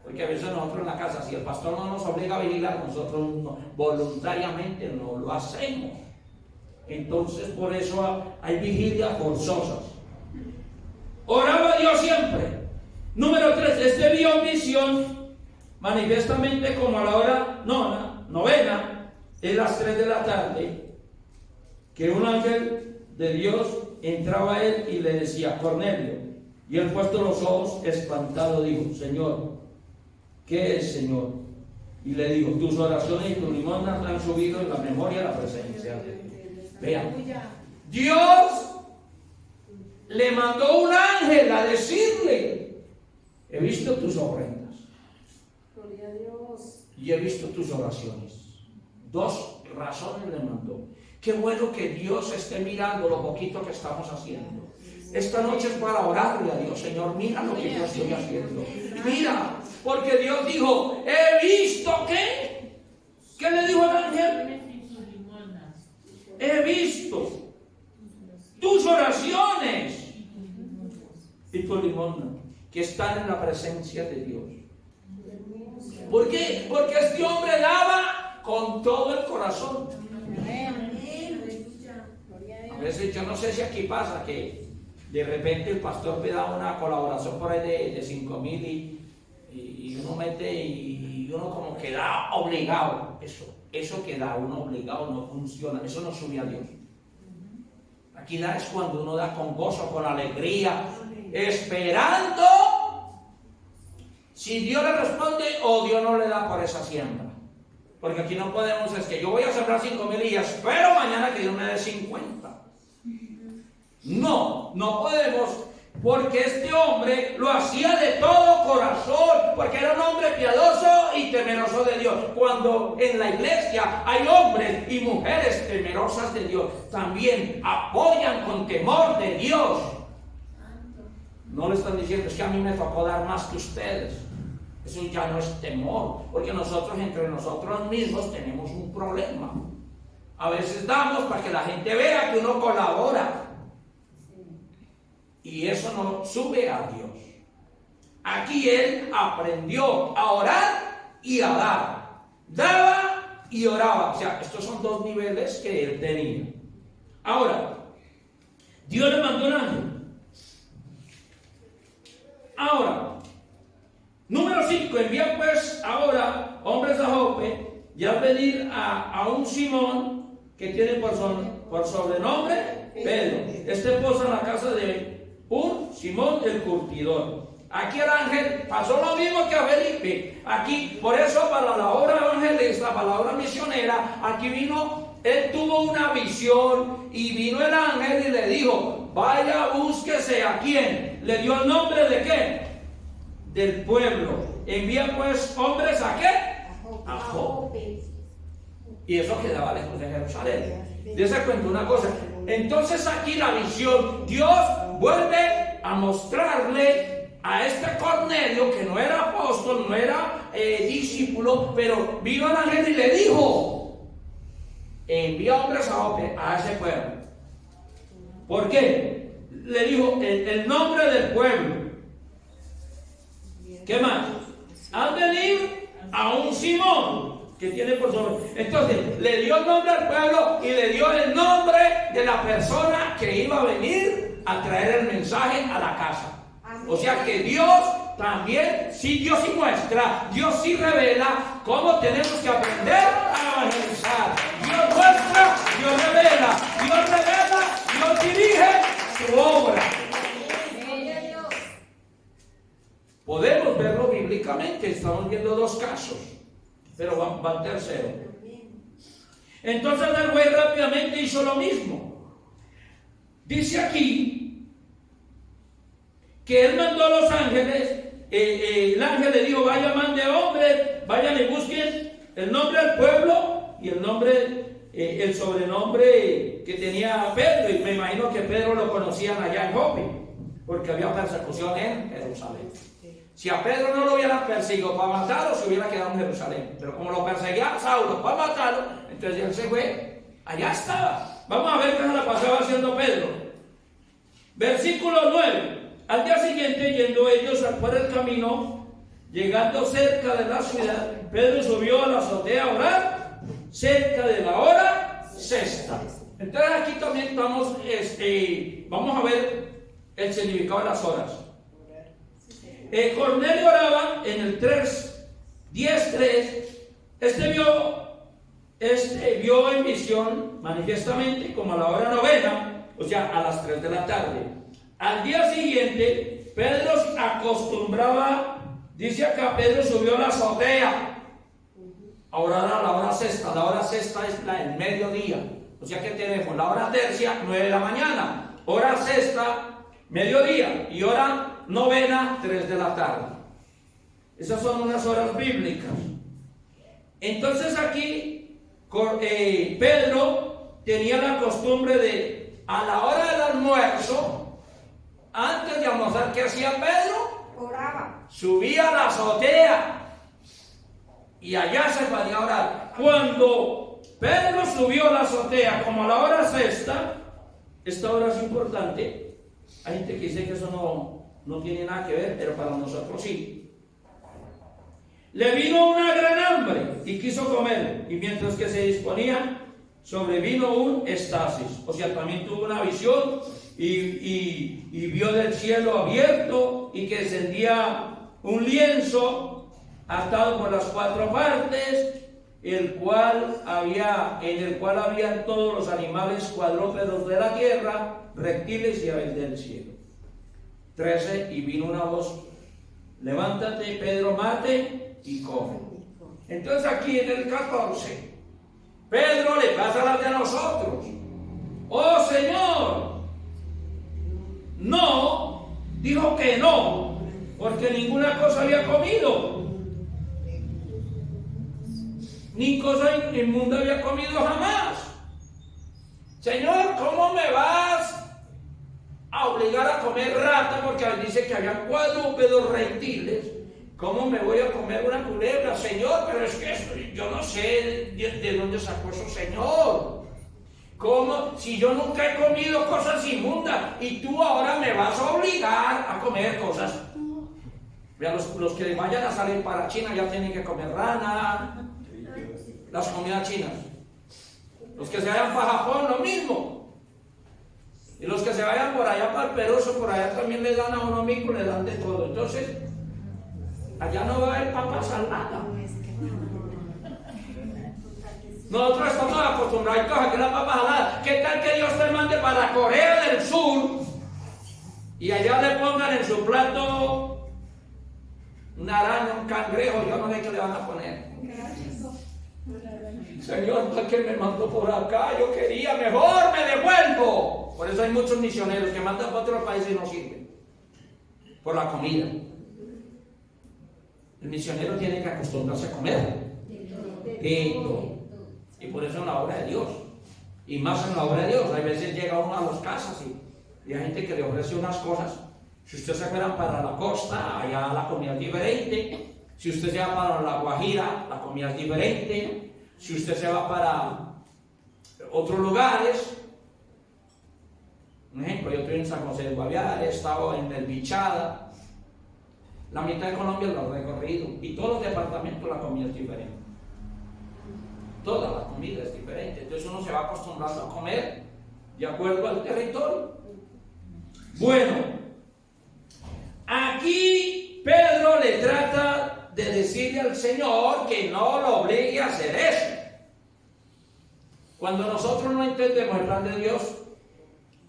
Porque a veces nosotros en la casa, si el pastor no nos obliga a vigilar, nosotros voluntariamente no lo hacemos. Entonces por eso hay vigilias forzosas. Oraba a Dios siempre. Número 3, este vio visión manifiestamente como a la hora novena, en las 3 de la tarde, que un ángel de Dios entraba a él y le decía, Cornelio. Y él, puesto los ojos, espantado, dijo, Señor, ¿qué es, Señor? Y le dijo, tus oraciones y tus limosnas han subido en la memoria de la presencia de Dios. Vean, Dios le mandó un ángel a decirle, he visto tus ofrendas y he visto tus oraciones. 2 razones le mandó. Qué bueno que Dios esté mirando lo poquito que estamos haciendo. Esta noche es para orarle a Dios, Señor, mira lo que yo estoy haciendo. Mira, porque Dios dijo, he visto que. ¿Qué le dijo el ángel? He visto tus oraciones y tu limosna, que están en la presencia de Dios. ¿Por qué? Porque este hombre daba con todo el corazón. A veces yo no sé si aquí pasa que de repente el pastor me da una colaboración por ahí de 5,000 y uno mete y uno como que da obligado. Eso que da uno obligado no funciona, eso no sube a Dios. Aquí da es cuando uno da con gozo, con alegría, esperando si Dios le responde o Dios no le da por esa siembra. Porque aquí no podemos, es que yo voy a sembrar 5,000 y espero mañana que Dios me dé 50. No podemos, porque este hombre lo hacía de todo corazón, porque era un hombre piadoso y temeroso de Dios. Cuando en la iglesia hay hombres y mujeres temerosas de Dios, también apoyan con temor de Dios. No le están diciendo, es que a mí me tocó dar más que ustedes. Eso ya no es temor, porque nosotros entre nosotros mismos tenemos un problema. A veces damos para que la gente vea que uno colabora. Y eso no sube a Dios. Aquí él aprendió a orar y a dar. Daba y oraba. O sea, estos son 2 niveles que él tenía. Ahora, Dios le mandó un ángel. Ahora, número 5, envía pues ahora hombres a Jope y a pedir a un Simón que tiene por sobrenombre Pedro. Este posa en la casa de un Simón el curtidor. Aquí el ángel pasó lo mismo que a Felipe. Aquí, por eso para la obra evangelista, para la obra misionera, aquí vino, él tuvo una visión y vino el ángel y le dijo, dijo, vaya, búsquese a quién. Le dio el nombre de qué? Del pueblo. Envía pues hombres a qué? A Jope. Y eso quedaba lejos de Jerusalén. Dios se cuenta una cosa. Entonces aquí la visión, Dios vuelve a mostrarle a este Cornelio, que no era apóstol, no era discípulo, pero vino el ángel y le dijo, envía hombres a Jope, a ese pueblo. ¿Por qué? Le dijo el nombre del pueblo. ¿Qué más? Han venido a un Simón que tiene por sobre. Entonces le dio el nombre al pueblo y le dio el nombre de la persona que iba a venir a traer el mensaje a la casa. O sea que Dios también, sí, Dios sí muestra, Dios sí revela cómo tenemos que aprender a evangelizar. Dios muestra, Dios revela, Dios dirige su obra. Podemos verlo bíblicamente, estamos viendo dos casos, pero va al tercero. Entonces el rey rápidamente hizo lo mismo. Dice aquí que él mandó a los ángeles, el ángel le dijo, vaya, mande hombres, vayan y busquen el nombre del pueblo y el nombre, el sobrenombre que tenía Pedro, y me imagino que Pedro lo conocían allá en Jope, porque había persecución en Jerusalén. Si a Pedro no lo hubieran perseguido para matarlo, se hubiera quedado en Jerusalén. Pero como lo perseguía a Saulo para matarlo, entonces él se fue. Allá estaba. Vamos a ver qué se la pasaba haciendo Pedro. Versículo 9. Al día siguiente, yendo ellos por el camino, llegando cerca de la ciudad, Pedro subió a la azotea a orar, cerca de la hora sexta. Entonces aquí también vamos a ver el significado de las horas. Cornelio oraba en el 10:3. Vio en visión manifiestamente como a la hora novena, o sea, a las 3 de la tarde. Al día siguiente, Pedro acostumbraba, dice acá, Pedro subió a la azotea a orar a la hora sexta. La hora sexta es el mediodía. O sea que tenemos la hora tercia, 9 de la mañana. Hora sexta, mediodía. Y hora novena, 3 de la tarde. Esas son unas horas bíblicas. Entonces aquí Pedro tenía la costumbre de, a la hora del almuerzo, antes de almorzar, ¿qué hacía Pedro? Oraba. Subía a la azotea y allá se ponía a orar. Cuando Pedro subió a la azotea como a la hora sexta, esta hora es importante. Hay gente que dice que eso no tiene nada que ver, pero para nosotros sí. Le vino una gran hambre y quiso comer, y mientras que se disponía, sobrevino un estasis. O sea, también tuvo una visión y vio del cielo abierto y que descendía un lienzo atado por las 4 partes, en el cual había todos los animales cuadrúpedos de la tierra, reptiles y aves del cielo. 13. Y vino una voz: levántate, Pedro, mate y come. Entonces aquí en el 14, Pedro le pasa las de nosotros. Oh Señor, no, dijo que no, porque ninguna cosa había comido, ni cosa inmunda había comido jamás. Señor, ¿cómo me vas a obligar a comer rata? Porque dice que había cuadrúpedos, reptiles. ¿Cómo me voy a comer una culebra? Señor, pero es que yo no sé de dónde sacó eso, Señor. ¿Cómo? Si yo nunca he comido cosas inmundas y tú ahora me vas a obligar a comer cosas. Vean, los que vayan a salir para China ya tienen que comer rana, las comidas chinas. Los que se vayan para Japón, lo mismo. Y los que se vayan por allá para el Perú, por allá también le dan a uno mismo, le dan de todo. Entonces, allá no va a haber papas saladas. Nosotros estamos acostumbrados a que la papa salada. ¿Qué tal que Dios te mande para Corea del Sur y allá le pongan en su plato una araña, un cangrejo? Yo no sé qué le van a poner. Señor, ¿para qué me mandó por acá? Yo quería, mejor me devuelvo. Por eso hay muchos misioneros que mandan para otros países y no sirven. Por la comida. El misionero tiene que acostumbrarse a comer. De todo. Y por eso en la obra de Dios. Y más en la obra de Dios. Hay veces llega uno a las casas y hay gente que le ofrece unas cosas. Si usted se fuera para la costa, allá la comida es diferente. Si usted se va para la Guajira, la comida es diferente. Si usted se va para otros lugares, un ejemplo, yo estoy en San José del Guaviare, he estado en el Bichada, la mitad de Colombia lo he recorrido, y todos los departamentos la comida es diferente. Toda la comida es diferente, entonces uno se va acostumbrando a comer de acuerdo al territorio. Bueno, aquí Pedro le trata de decirle al Señor que no lo obligue a hacer eso. Cuando nosotros no entendemos el plan de Dios,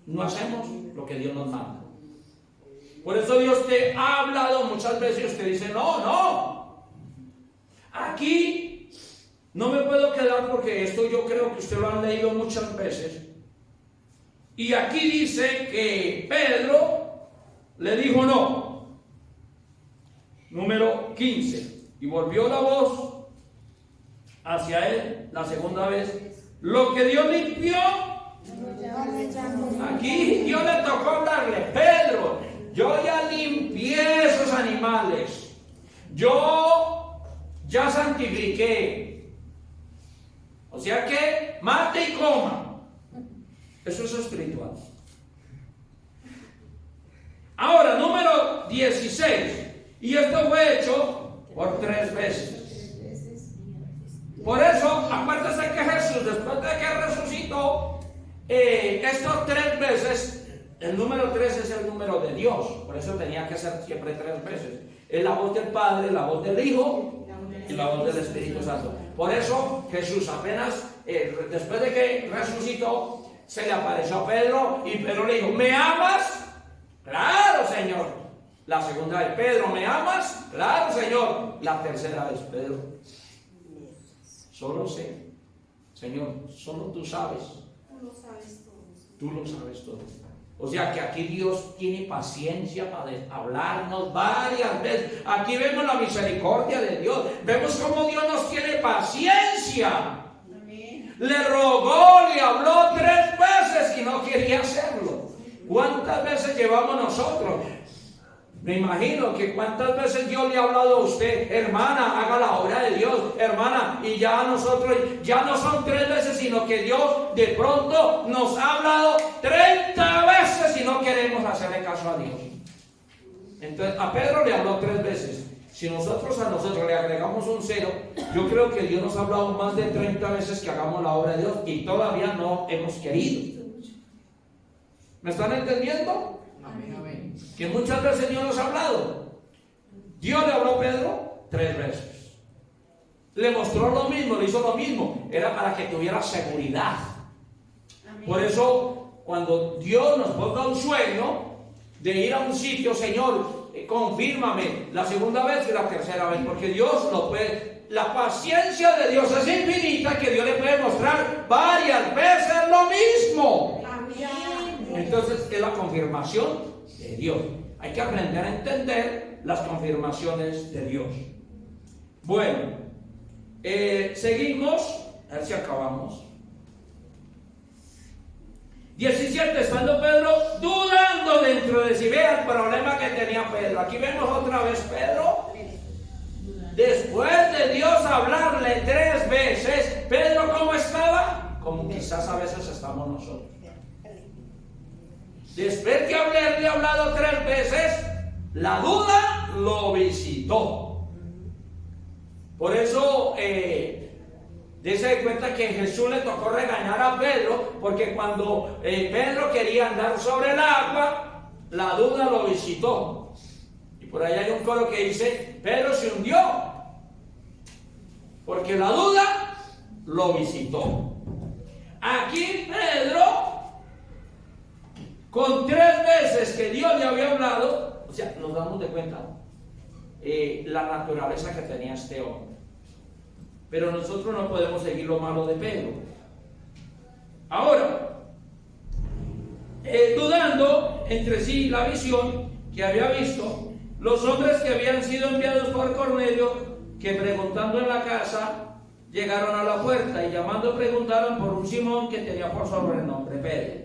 no hacemos lo que Dios nos manda. Por eso Dios te ha hablado muchas veces y usted dice, no, aquí no me puedo quedar porque esto yo creo que usted lo han leído muchas veces. Y aquí dice que Pedro le dijo no. Número 15. Y volvió la voz hacia él la segunda vez. Lo que Dios limpió, aquí Dios le tocó hablarle, Pedro, yo ya limpié esos animales, yo ya santifiqué, o sea que mate y coma, eso es espiritual. Ahora, número 16, y esto fue hecho por 3 veces. Por eso, acuérdese que Jesús, después de que resucitó, estos 3 veces, el número 3 es el número de Dios, por eso tenía que ser siempre 3 veces. Es la voz del Padre, la voz del Hijo y la voz del Espíritu Santo. Por eso Jesús apenas, después de que resucitó, se le apareció a Pedro y Pedro le dijo, ¿me amas? Claro, Señor. La segunda vez, Pedro, ¿me amas? Claro, Señor. La tercera vez, Pedro, solo sé, Señor, solo tú sabes. Tú lo sabes todo. Tú lo sabes todo. O sea que aquí Dios tiene paciencia para hablarnos varias veces. Aquí vemos la misericordia de Dios. Vemos cómo Dios nos tiene paciencia. Amén. Le rogó, le habló 3 veces y no quería hacerlo. ¿Cuántas veces llevamos nosotros? Me imagino que cuántas veces Dios le ha hablado a usted, hermana, haga la obra de Dios, hermana, y ya nosotros, ya no son 3 veces, sino que Dios de pronto nos ha hablado 30 veces y no queremos hacerle caso a Dios. Entonces a Pedro le habló 3 veces. Si nosotros a nosotros le agregamos un 0, yo creo que Dios nos ha hablado más de 30 veces que hagamos la obra de Dios y todavía no hemos querido. ¿Me están entendiendo? Amén, amén. Que muchas veces Dios nos ha hablado. Dios le habló a Pedro 3 veces. Le mostró lo mismo, le hizo lo mismo. Era para que tuviera seguridad. Amén. Por eso, cuando Dios nos ponga un sueño de ir a un sitio, Señor, confírmame la segunda vez y la tercera vez, porque Dios lo puede. La paciencia de Dios es infinita, que Dios le puede mostrar varias veces lo mismo. Amén. Entonces es la confirmación de Dios. Hay que aprender a entender las confirmaciones de Dios. Bueno, seguimos, a ver si acabamos. 17, estando Pedro dudando dentro de sí. Vea el problema que tenía Pedro. Aquí vemos otra vez Pedro. Después de Dios hablarle 3 veces, Pedro, ¿cómo estaba? Como quizás a veces estamos nosotros. Después de haberle hablado 3 veces, la duda lo visitó. Por eso, dése cuenta que Jesús le tocó regañar a Pedro, porque cuando Pedro quería andar sobre el agua, la duda lo visitó. Y por ahí hay un coro que dice, Pedro se hundió, porque la duda lo visitó. Aquí Pedro, con 3 veces que Dios le había hablado, o sea, nos damos de cuenta la naturaleza que tenía este hombre. Pero nosotros no podemos seguir lo malo de Pedro. Ahora, dudando entre sí la visión que había visto, los hombres que habían sido enviados por Cornelio, que preguntando en la casa, llegaron a la puerta y llamando preguntaron por un Simón que tenía por sobrenombre Pedro.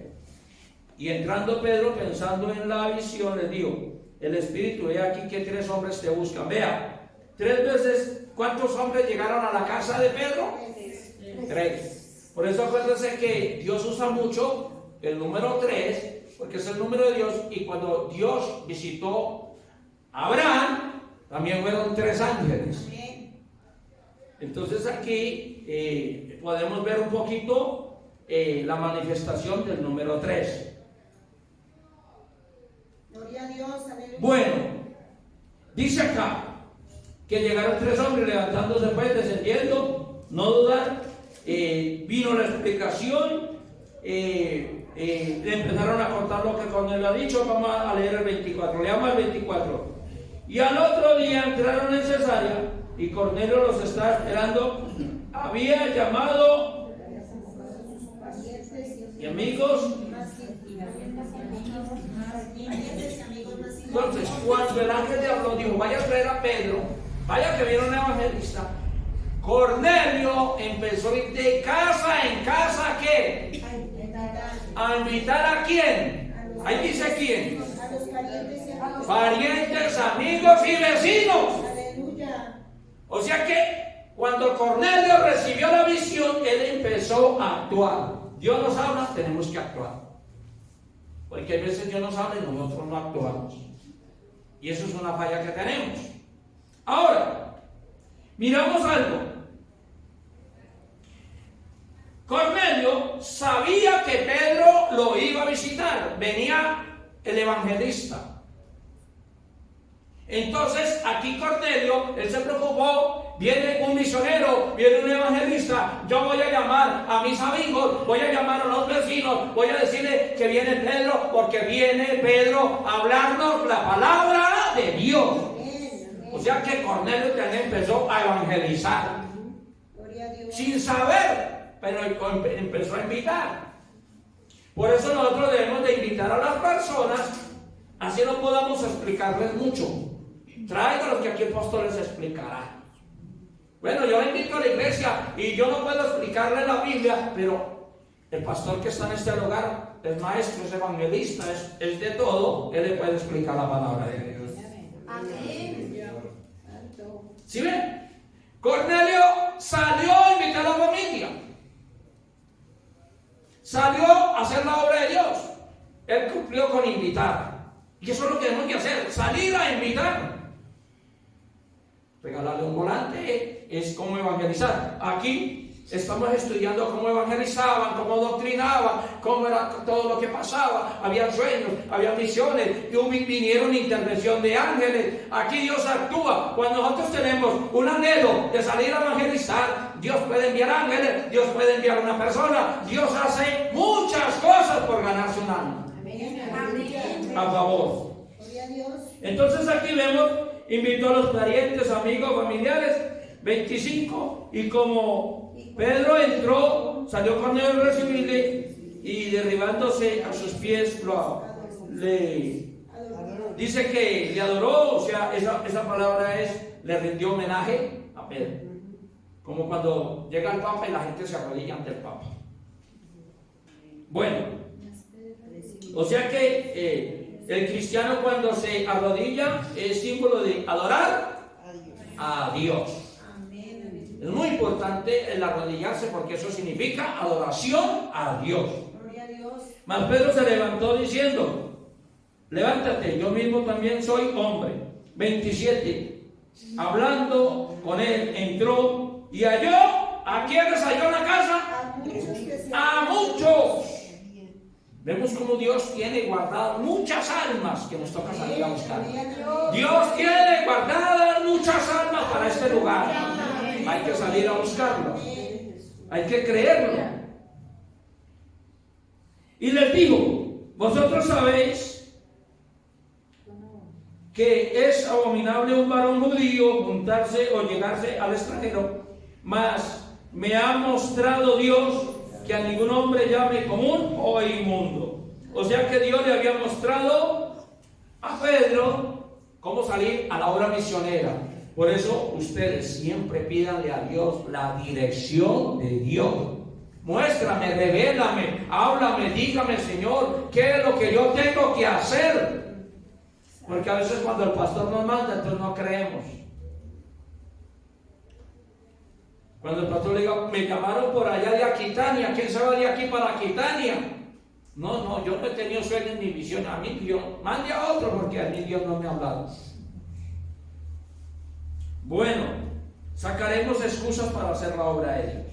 Y entrando Pedro, pensando en la visión, le dijo: el Espíritu, he aquí que 3 hombres te buscan. Vea, 3 veces, ¿cuántos hombres llegaron a la casa de Pedro? 3. Por eso acuérdense que Dios usa mucho el número 3, porque es el número de Dios, y cuando Dios visitó a Abraham, también fueron 3 ángeles. Entonces aquí podemos ver un poquito la manifestación del número 3. Gloria a Dios, aleluya. Bueno, dice acá que llegaron 3 hombres levantándose, pues, descendiendo, no dudar. Vino la explicación, le empezaron a contar lo que Cornelio ha dicho. Vamos a leer el 24, leamos el 24. Y al otro día entraron en Cesarea y Cornelio los estaba esperando. Había llamado y amigos. Entonces, cuando el ángel le habló, dijo: vaya a traer a Pedro, vaya que viene un evangelista. Cornelio empezó a ir de casa en casa, ¿qué? ¿A invitar a quién? Ahí dice quién. A los parientes y amigos. Parientes, amigos y vecinos. Aleluya. O sea que cuando Cornelio recibió la visión, él empezó a actuar. Dios nos habla, tenemos que actuar. Porque a veces Dios nos habla y nosotros no actuamos. Y eso es una falla que tenemos. Ahora, miramos algo. Cornelio sabía que Pedro lo iba a visitar. Venía el evangelista. Entonces, aquí Cornelio, él se preocupó. Viene un misionero, viene un evangelista. Yo voy a llamar a mis amigos, voy a llamar a los vecinos, voy a decirle que viene Pedro, porque viene Pedro a hablarnos la palabra de Dios. O sea que Cornelio también empezó a evangelizar. Sin saber, pero empezó a invitar. Por eso nosotros debemos de invitar a las personas, así no podamos explicarles mucho. Tráigalos que aquí el pastor les explicará. Bueno, yo le invito a la iglesia y yo no puedo explicarle la Biblia, pero el pastor que está en este lugar es maestro, es evangelista, es de todo. Él le puede explicar la palabra de Dios. Amén. ¿Sí ven? Cornelio salió a invitar a la familia. Salió a hacer la obra de Dios. Él cumplió con invitar. Y eso es lo que tenemos que hacer, salir a invitar. Regalarle un volante es como evangelizar. Aquí estamos estudiando cómo evangelizaban, cómo doctrinaban, cómo era todo lo que pasaba. Había sueños, había misiones, y vinieron intervención de ángeles. Aquí Dios actúa. Cuando nosotros tenemos un anhelo de salir a evangelizar, Dios puede enviar ángeles, Dios puede enviar una persona. Dios hace muchas cosas por ganarse un alma. Amén. A favor. Gloria a Dios. Entonces aquí vemos, invitó a los parientes, amigos, familiares. 25, y como Pedro entró, salió Cornelio a recibirle, y derribándose a sus pies dice que le adoró. O sea, esa palabra es, le rindió homenaje a Pedro, como cuando llega el Papa y la gente se arrodilla ante el Papa. Bueno, o sea que el cristiano, cuando se arrodilla, es símbolo de adorar a Dios. Es muy importante el arrodillarse, porque eso significa adoración a Dios. Gloria a Dios. Mas Pedro se levantó diciendo: levántate, yo mismo también soy hombre. 27. Hablando con él, entró y halló. ¿A quiénes halló en la casa? A muchos que se A muchos. Vemos cómo Dios tiene guardadas muchas almas que nos toca salir a buscar. Dios tiene guardadas muchas almas para este lugar. Hay que salir a buscarlo. Hay que creerlo. Y les digo: vosotros sabéis que es abominable un varón judío juntarse o llegarse al extranjero, mas me ha mostrado Dios que a ningún hombre llame común o inmundo. O sea que Dios le había mostrado a Pedro cómo salir a la obra misionera. Por eso ustedes siempre pídanle a Dios la dirección de Dios. Muéstrame, revélame, háblame, dígame, Señor, qué es lo que yo tengo que hacer. Porque a veces cuando el pastor nos manda, entonces no creemos. Cuando el pastor le diga, me llamaron por allá de Aquitania, ¿quién se va de aquí para Aquitania? No, yo no he tenido sueños ni visión. A mí Dios, mande a otro porque a mí Dios no me ha hablado. Bueno, sacaremos excusas para hacer la obra de Dios.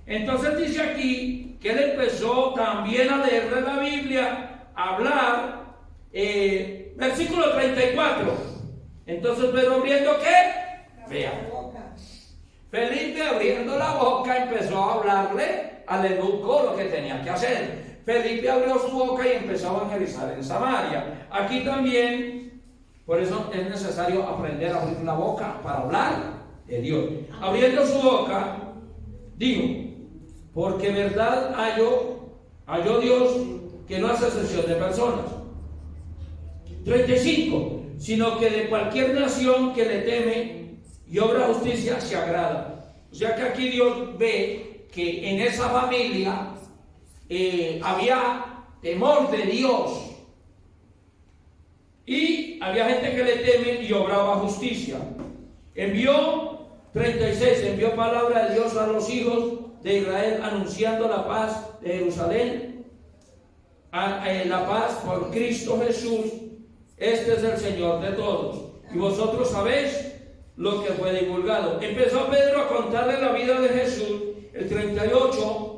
Entonces dice aquí que él empezó también a leer de la Biblia, a hablar, versículo 34. Entonces Pedro abriendo ¿qué? Vea. Felipe abriendo la boca empezó a hablarle al eunuco lo que tenía que hacer. Felipe abrió su boca y empezó a evangelizar en Samaria. Aquí también, por eso es necesario aprender a abrir la boca para hablar de Dios. Abriendo su boca, digo, porque verdad halló Dios que no hace excepción de personas. 35, sino que de cualquier nación que le teme y obra justicia se agrada. O sea que aquí Dios ve que en esa familia había temor de Dios. Y había gente que le teme y obraba justicia. Envió, 36, envió palabra de Dios a los hijos de Israel anunciando la paz de Jerusalén, la paz por Cristo Jesús. Este es el Señor de todos. Y vosotros sabéis lo que fue divulgado. Empezó Pedro a contarle la vida de Jesús, el 38.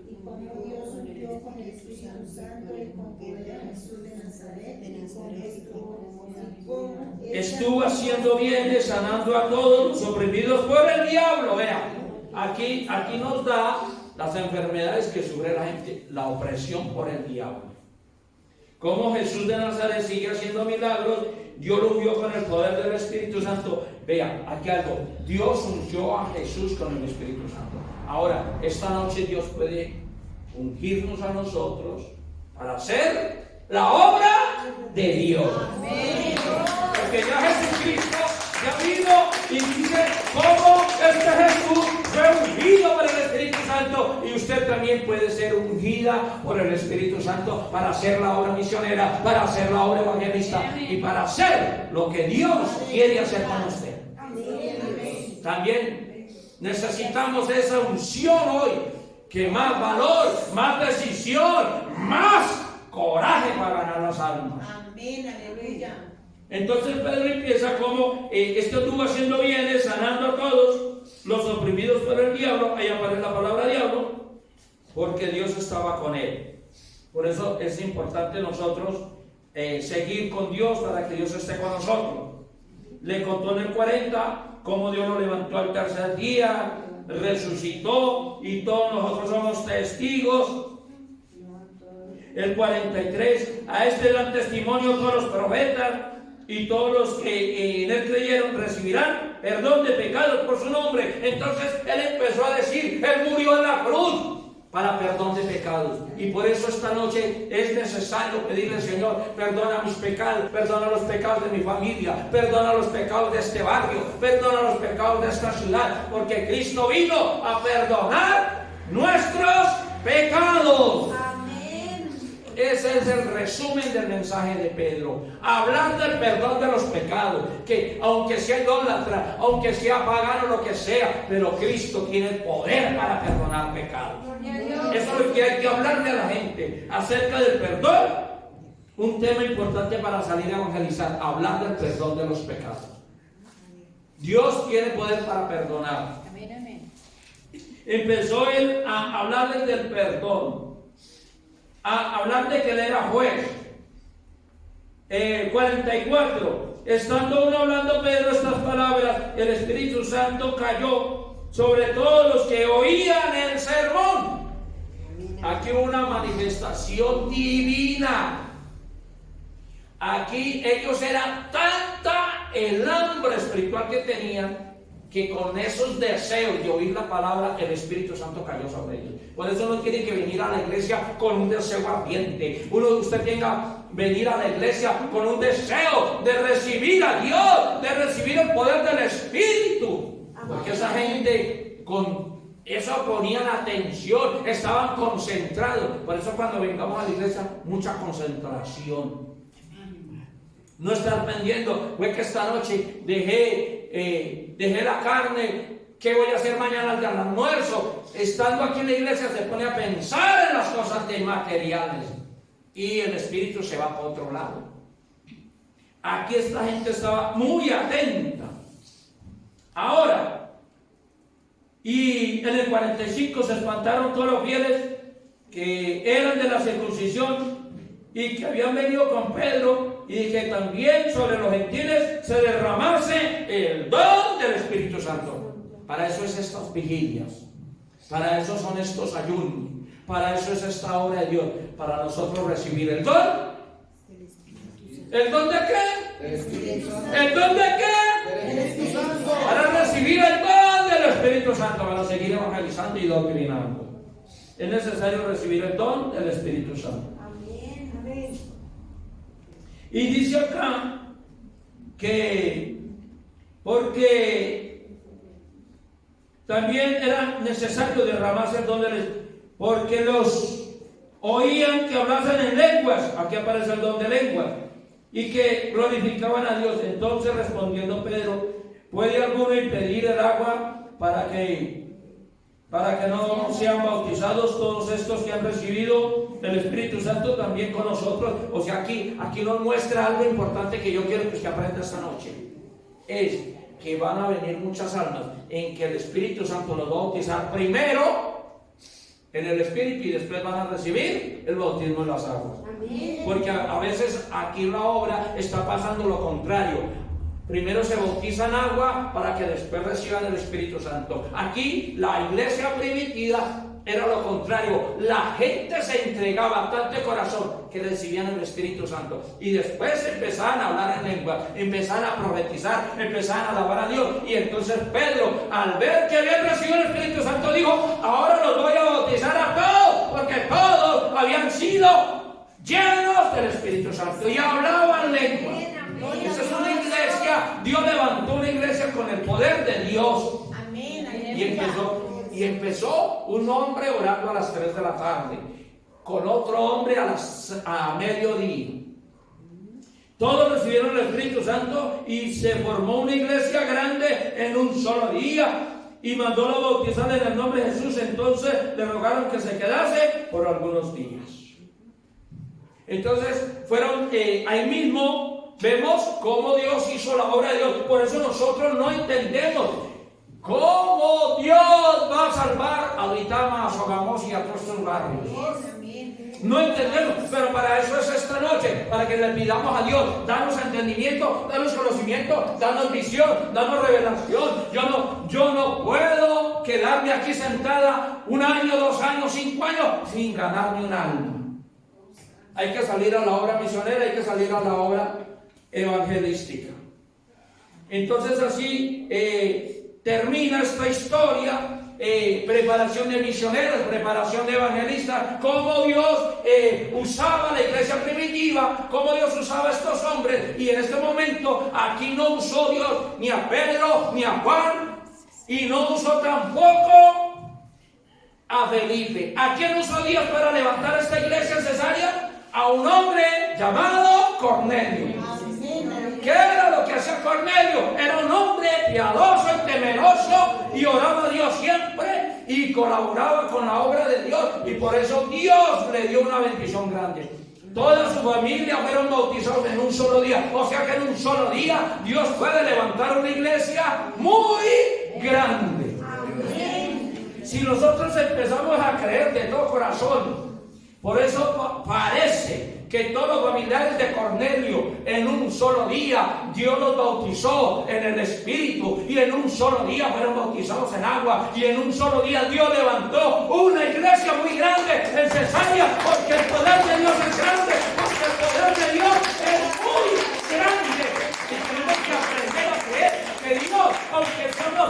Y como Dios ungió con el Espíritu Santo y con poder a Jesús de Nazaret, estuvo haciendo bienes, sanando a todos los oprimidos por el diablo. Vean, aquí nos da las enfermedades que sufre la gente, la opresión por el diablo. Como Jesús de Nazaret sigue haciendo milagros, Dios lo ungió con el poder del Espíritu Santo. Vean, aquí algo, Dios ungió a Jesús con el Espíritu Santo. Ahora, esta noche Dios puede ungirnos a nosotros para hacer la obra de Dios. Amén. Porque ya Jesucristo ya vino y dice cómo este Jesús fue ungido por el Espíritu Santo, y usted también puede ser ungida por el Espíritu Santo para hacer la obra misionera, para hacer la obra evangelista y para hacer lo que Dios quiere hacer con usted. También necesitamos esa unción hoy, que más valor, más decisión, más coraje para ganar las almas. Amén, aleluya. Entonces Pedro empieza como esto estuvo haciendo bienes, sanando a todos los oprimidos por el diablo. Ahí aparece la palabra diablo, porque Dios estaba con él. Por eso es importante nosotros seguir con Dios, para que Dios esté con nosotros. Le contó en el 40 cómo Dios lo levantó al tercer día, resucitó, y todos nosotros somos testigos. El 43, a este dan testimonio todos los profetas, y todos los que en él creyeron recibirán perdón de pecados por su nombre. Entonces él empezó a decir, él murió en la cruz para perdón de pecados. Y por eso esta noche es necesario pedirle, Señor, perdona mis pecados, perdona los pecados de mi familia, perdona los pecados de este barrio, perdona los pecados de esta ciudad, porque Cristo vino a perdonar nuestros pecados. Ese es el resumen del mensaje de Pedro. Hablar del perdón de los pecados. Que aunque sea idólatra, aunque sea pagano, lo que sea, pero Cristo tiene el poder para perdonar pecados. Eso es lo que hay que hablarle a la gente acerca del perdón. Un tema importante para salir a evangelizar. Hablar del perdón de los pecados. Dios tiene poder para perdonar. Empezó él a hablarles del perdón, a hablar de que él era juez. 44, estando uno hablando Pedro estas palabras, el Espíritu Santo cayó sobre todos los que oían el sermón. Aquí una manifestación divina. Aquí ellos eran tanta el hambre espiritual que tenían, que con esos deseos de oír la palabra, el Espíritu Santo cayó sobre ellos. Por eso no tiene que venir a la iglesia con un deseo ardiente. Usted tenga venir a la iglesia con un deseo de recibir a Dios, de recibir el poder del Espíritu. Porque esa gente con eso ponían atención, estaban concentrados. Por eso cuando vengamos a la iglesia, mucha concentración. No estar pendiendo, fue que esta noche dejé la carne, ¿qué voy a hacer mañana al almuerzo? Estando aquí en la iglesia se pone a pensar en las cosas materiales y el espíritu se va para otro lado. Aquí esta gente estaba muy atenta. Ahora, y en el 45 se espantaron todos los fieles que eran de la circuncisión y que habían venido con Pedro, y que también sobre los gentiles se derramase el don del Espíritu Santo. Para eso es estas vigilias, para eso son estos ayunos, para eso es esta obra de Dios, para nosotros recibir el don. ¿El don de qué? ¿El don de qué? Para recibir el don del Espíritu Santo, para seguir evangelizando y doctrinando. Es necesario recibir el don del Espíritu Santo. Y dice acá que porque también era necesario derramarse el don del Espíritu, porque los oían que hablasen en lenguas, aquí aparece el don de lenguas, y que glorificaban a Dios. Entonces respondiendo Pedro, ¿puede alguno impedir el agua para que no sean bautizados todos estos que han recibido el Espíritu Santo también con nosotros? O sea, aquí nos muestra algo importante que yo quiero que usted aprenda esta noche. Es que van a venir muchas almas en que el Espíritu Santo los va a bautizar primero en el Espíritu y después van a recibir el bautismo en las aguas. Porque a veces aquí en la obra está pasando lo contrario. Primero se bautiza en agua para que después reciban el Espíritu Santo. Aquí la iglesia primitiva era lo contrario. La gente se entregaba tanto de corazón que recibían el Espíritu Santo. Y después empezaban a hablar en lengua, empezaban a profetizar, empezaban a alabar a Dios. Y entonces Pedro, al ver que habían recibido el Espíritu Santo, dijo, ahora los voy a bautizar a todos, porque todos habían sido llenos del Espíritu Santo y hablaban lengua. Esa es una iglesia. Dios levantó una iglesia con el poder de Dios. Y empezó un hombre orando a las 3 de la tarde, con otro hombre a mediodía. Todos recibieron el Espíritu Santo y se formó una iglesia grande en un solo día. Y mandó a bautizar en el nombre de Jesús. Entonces le rogaron que se quedase por algunos días. Entonces fueron ahí mismo. Vemos cómo Dios hizo la obra de Dios. Por eso nosotros no entendemos cómo Dios va a salvar a Duitama, a Sogamos y a todos estos barrios. No entendemos, pero para eso es esta noche, para que le pidamos a Dios, danos entendimiento, danos conocimiento, danos visión, danos revelación. Yo no puedo quedarme aquí sentada 1 año, 2 años, 5 años sin ganarme un alma. Hay que salir a la obra misionera, hay que salir a la obra evangelística. Entonces así termina esta historia, preparación de misioneros, preparación de evangelistas, cómo Dios usaba la iglesia primitiva, cómo Dios usaba a estos hombres. Y en este momento aquí no usó Dios ni a Pedro ni a Juan, y no usó tampoco a Felipe. ¿A quién usó Dios para levantar esta iglesia en Cesarea? A un hombre llamado Cornelio. ¿Qué era lo que hacía Cornelio? Era un hombre piadoso y temeroso y oraba a Dios siempre y colaboraba con la obra de Dios, y por eso Dios le dio una bendición grande. Toda su familia fueron bautizados en un solo día. O sea que en un solo día Dios puede levantar una iglesia muy grande. Si nosotros empezamos a creer de todo corazón. Por eso parece que todos los familiares de Cornelio en un solo día Dios los bautizó en el Espíritu, y en un solo día fueron bautizados en agua, y en un solo día Dios levantó una iglesia muy grande en Cesarea, porque el poder de Dios es grande, porque el poder de Dios es muy grande. Y tenemos que aprender a creer que Dios, aunque seamos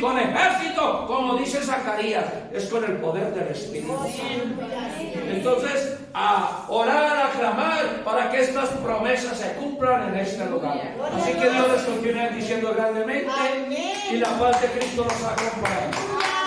con ejército, como dice Zacarías, es con el poder del Espíritu Santo. Entonces, a orar, a clamar para que estas promesas se cumplan en este lugar. Así que Dios les continúe diciendo grandemente y la paz de Cristo nos acompañe.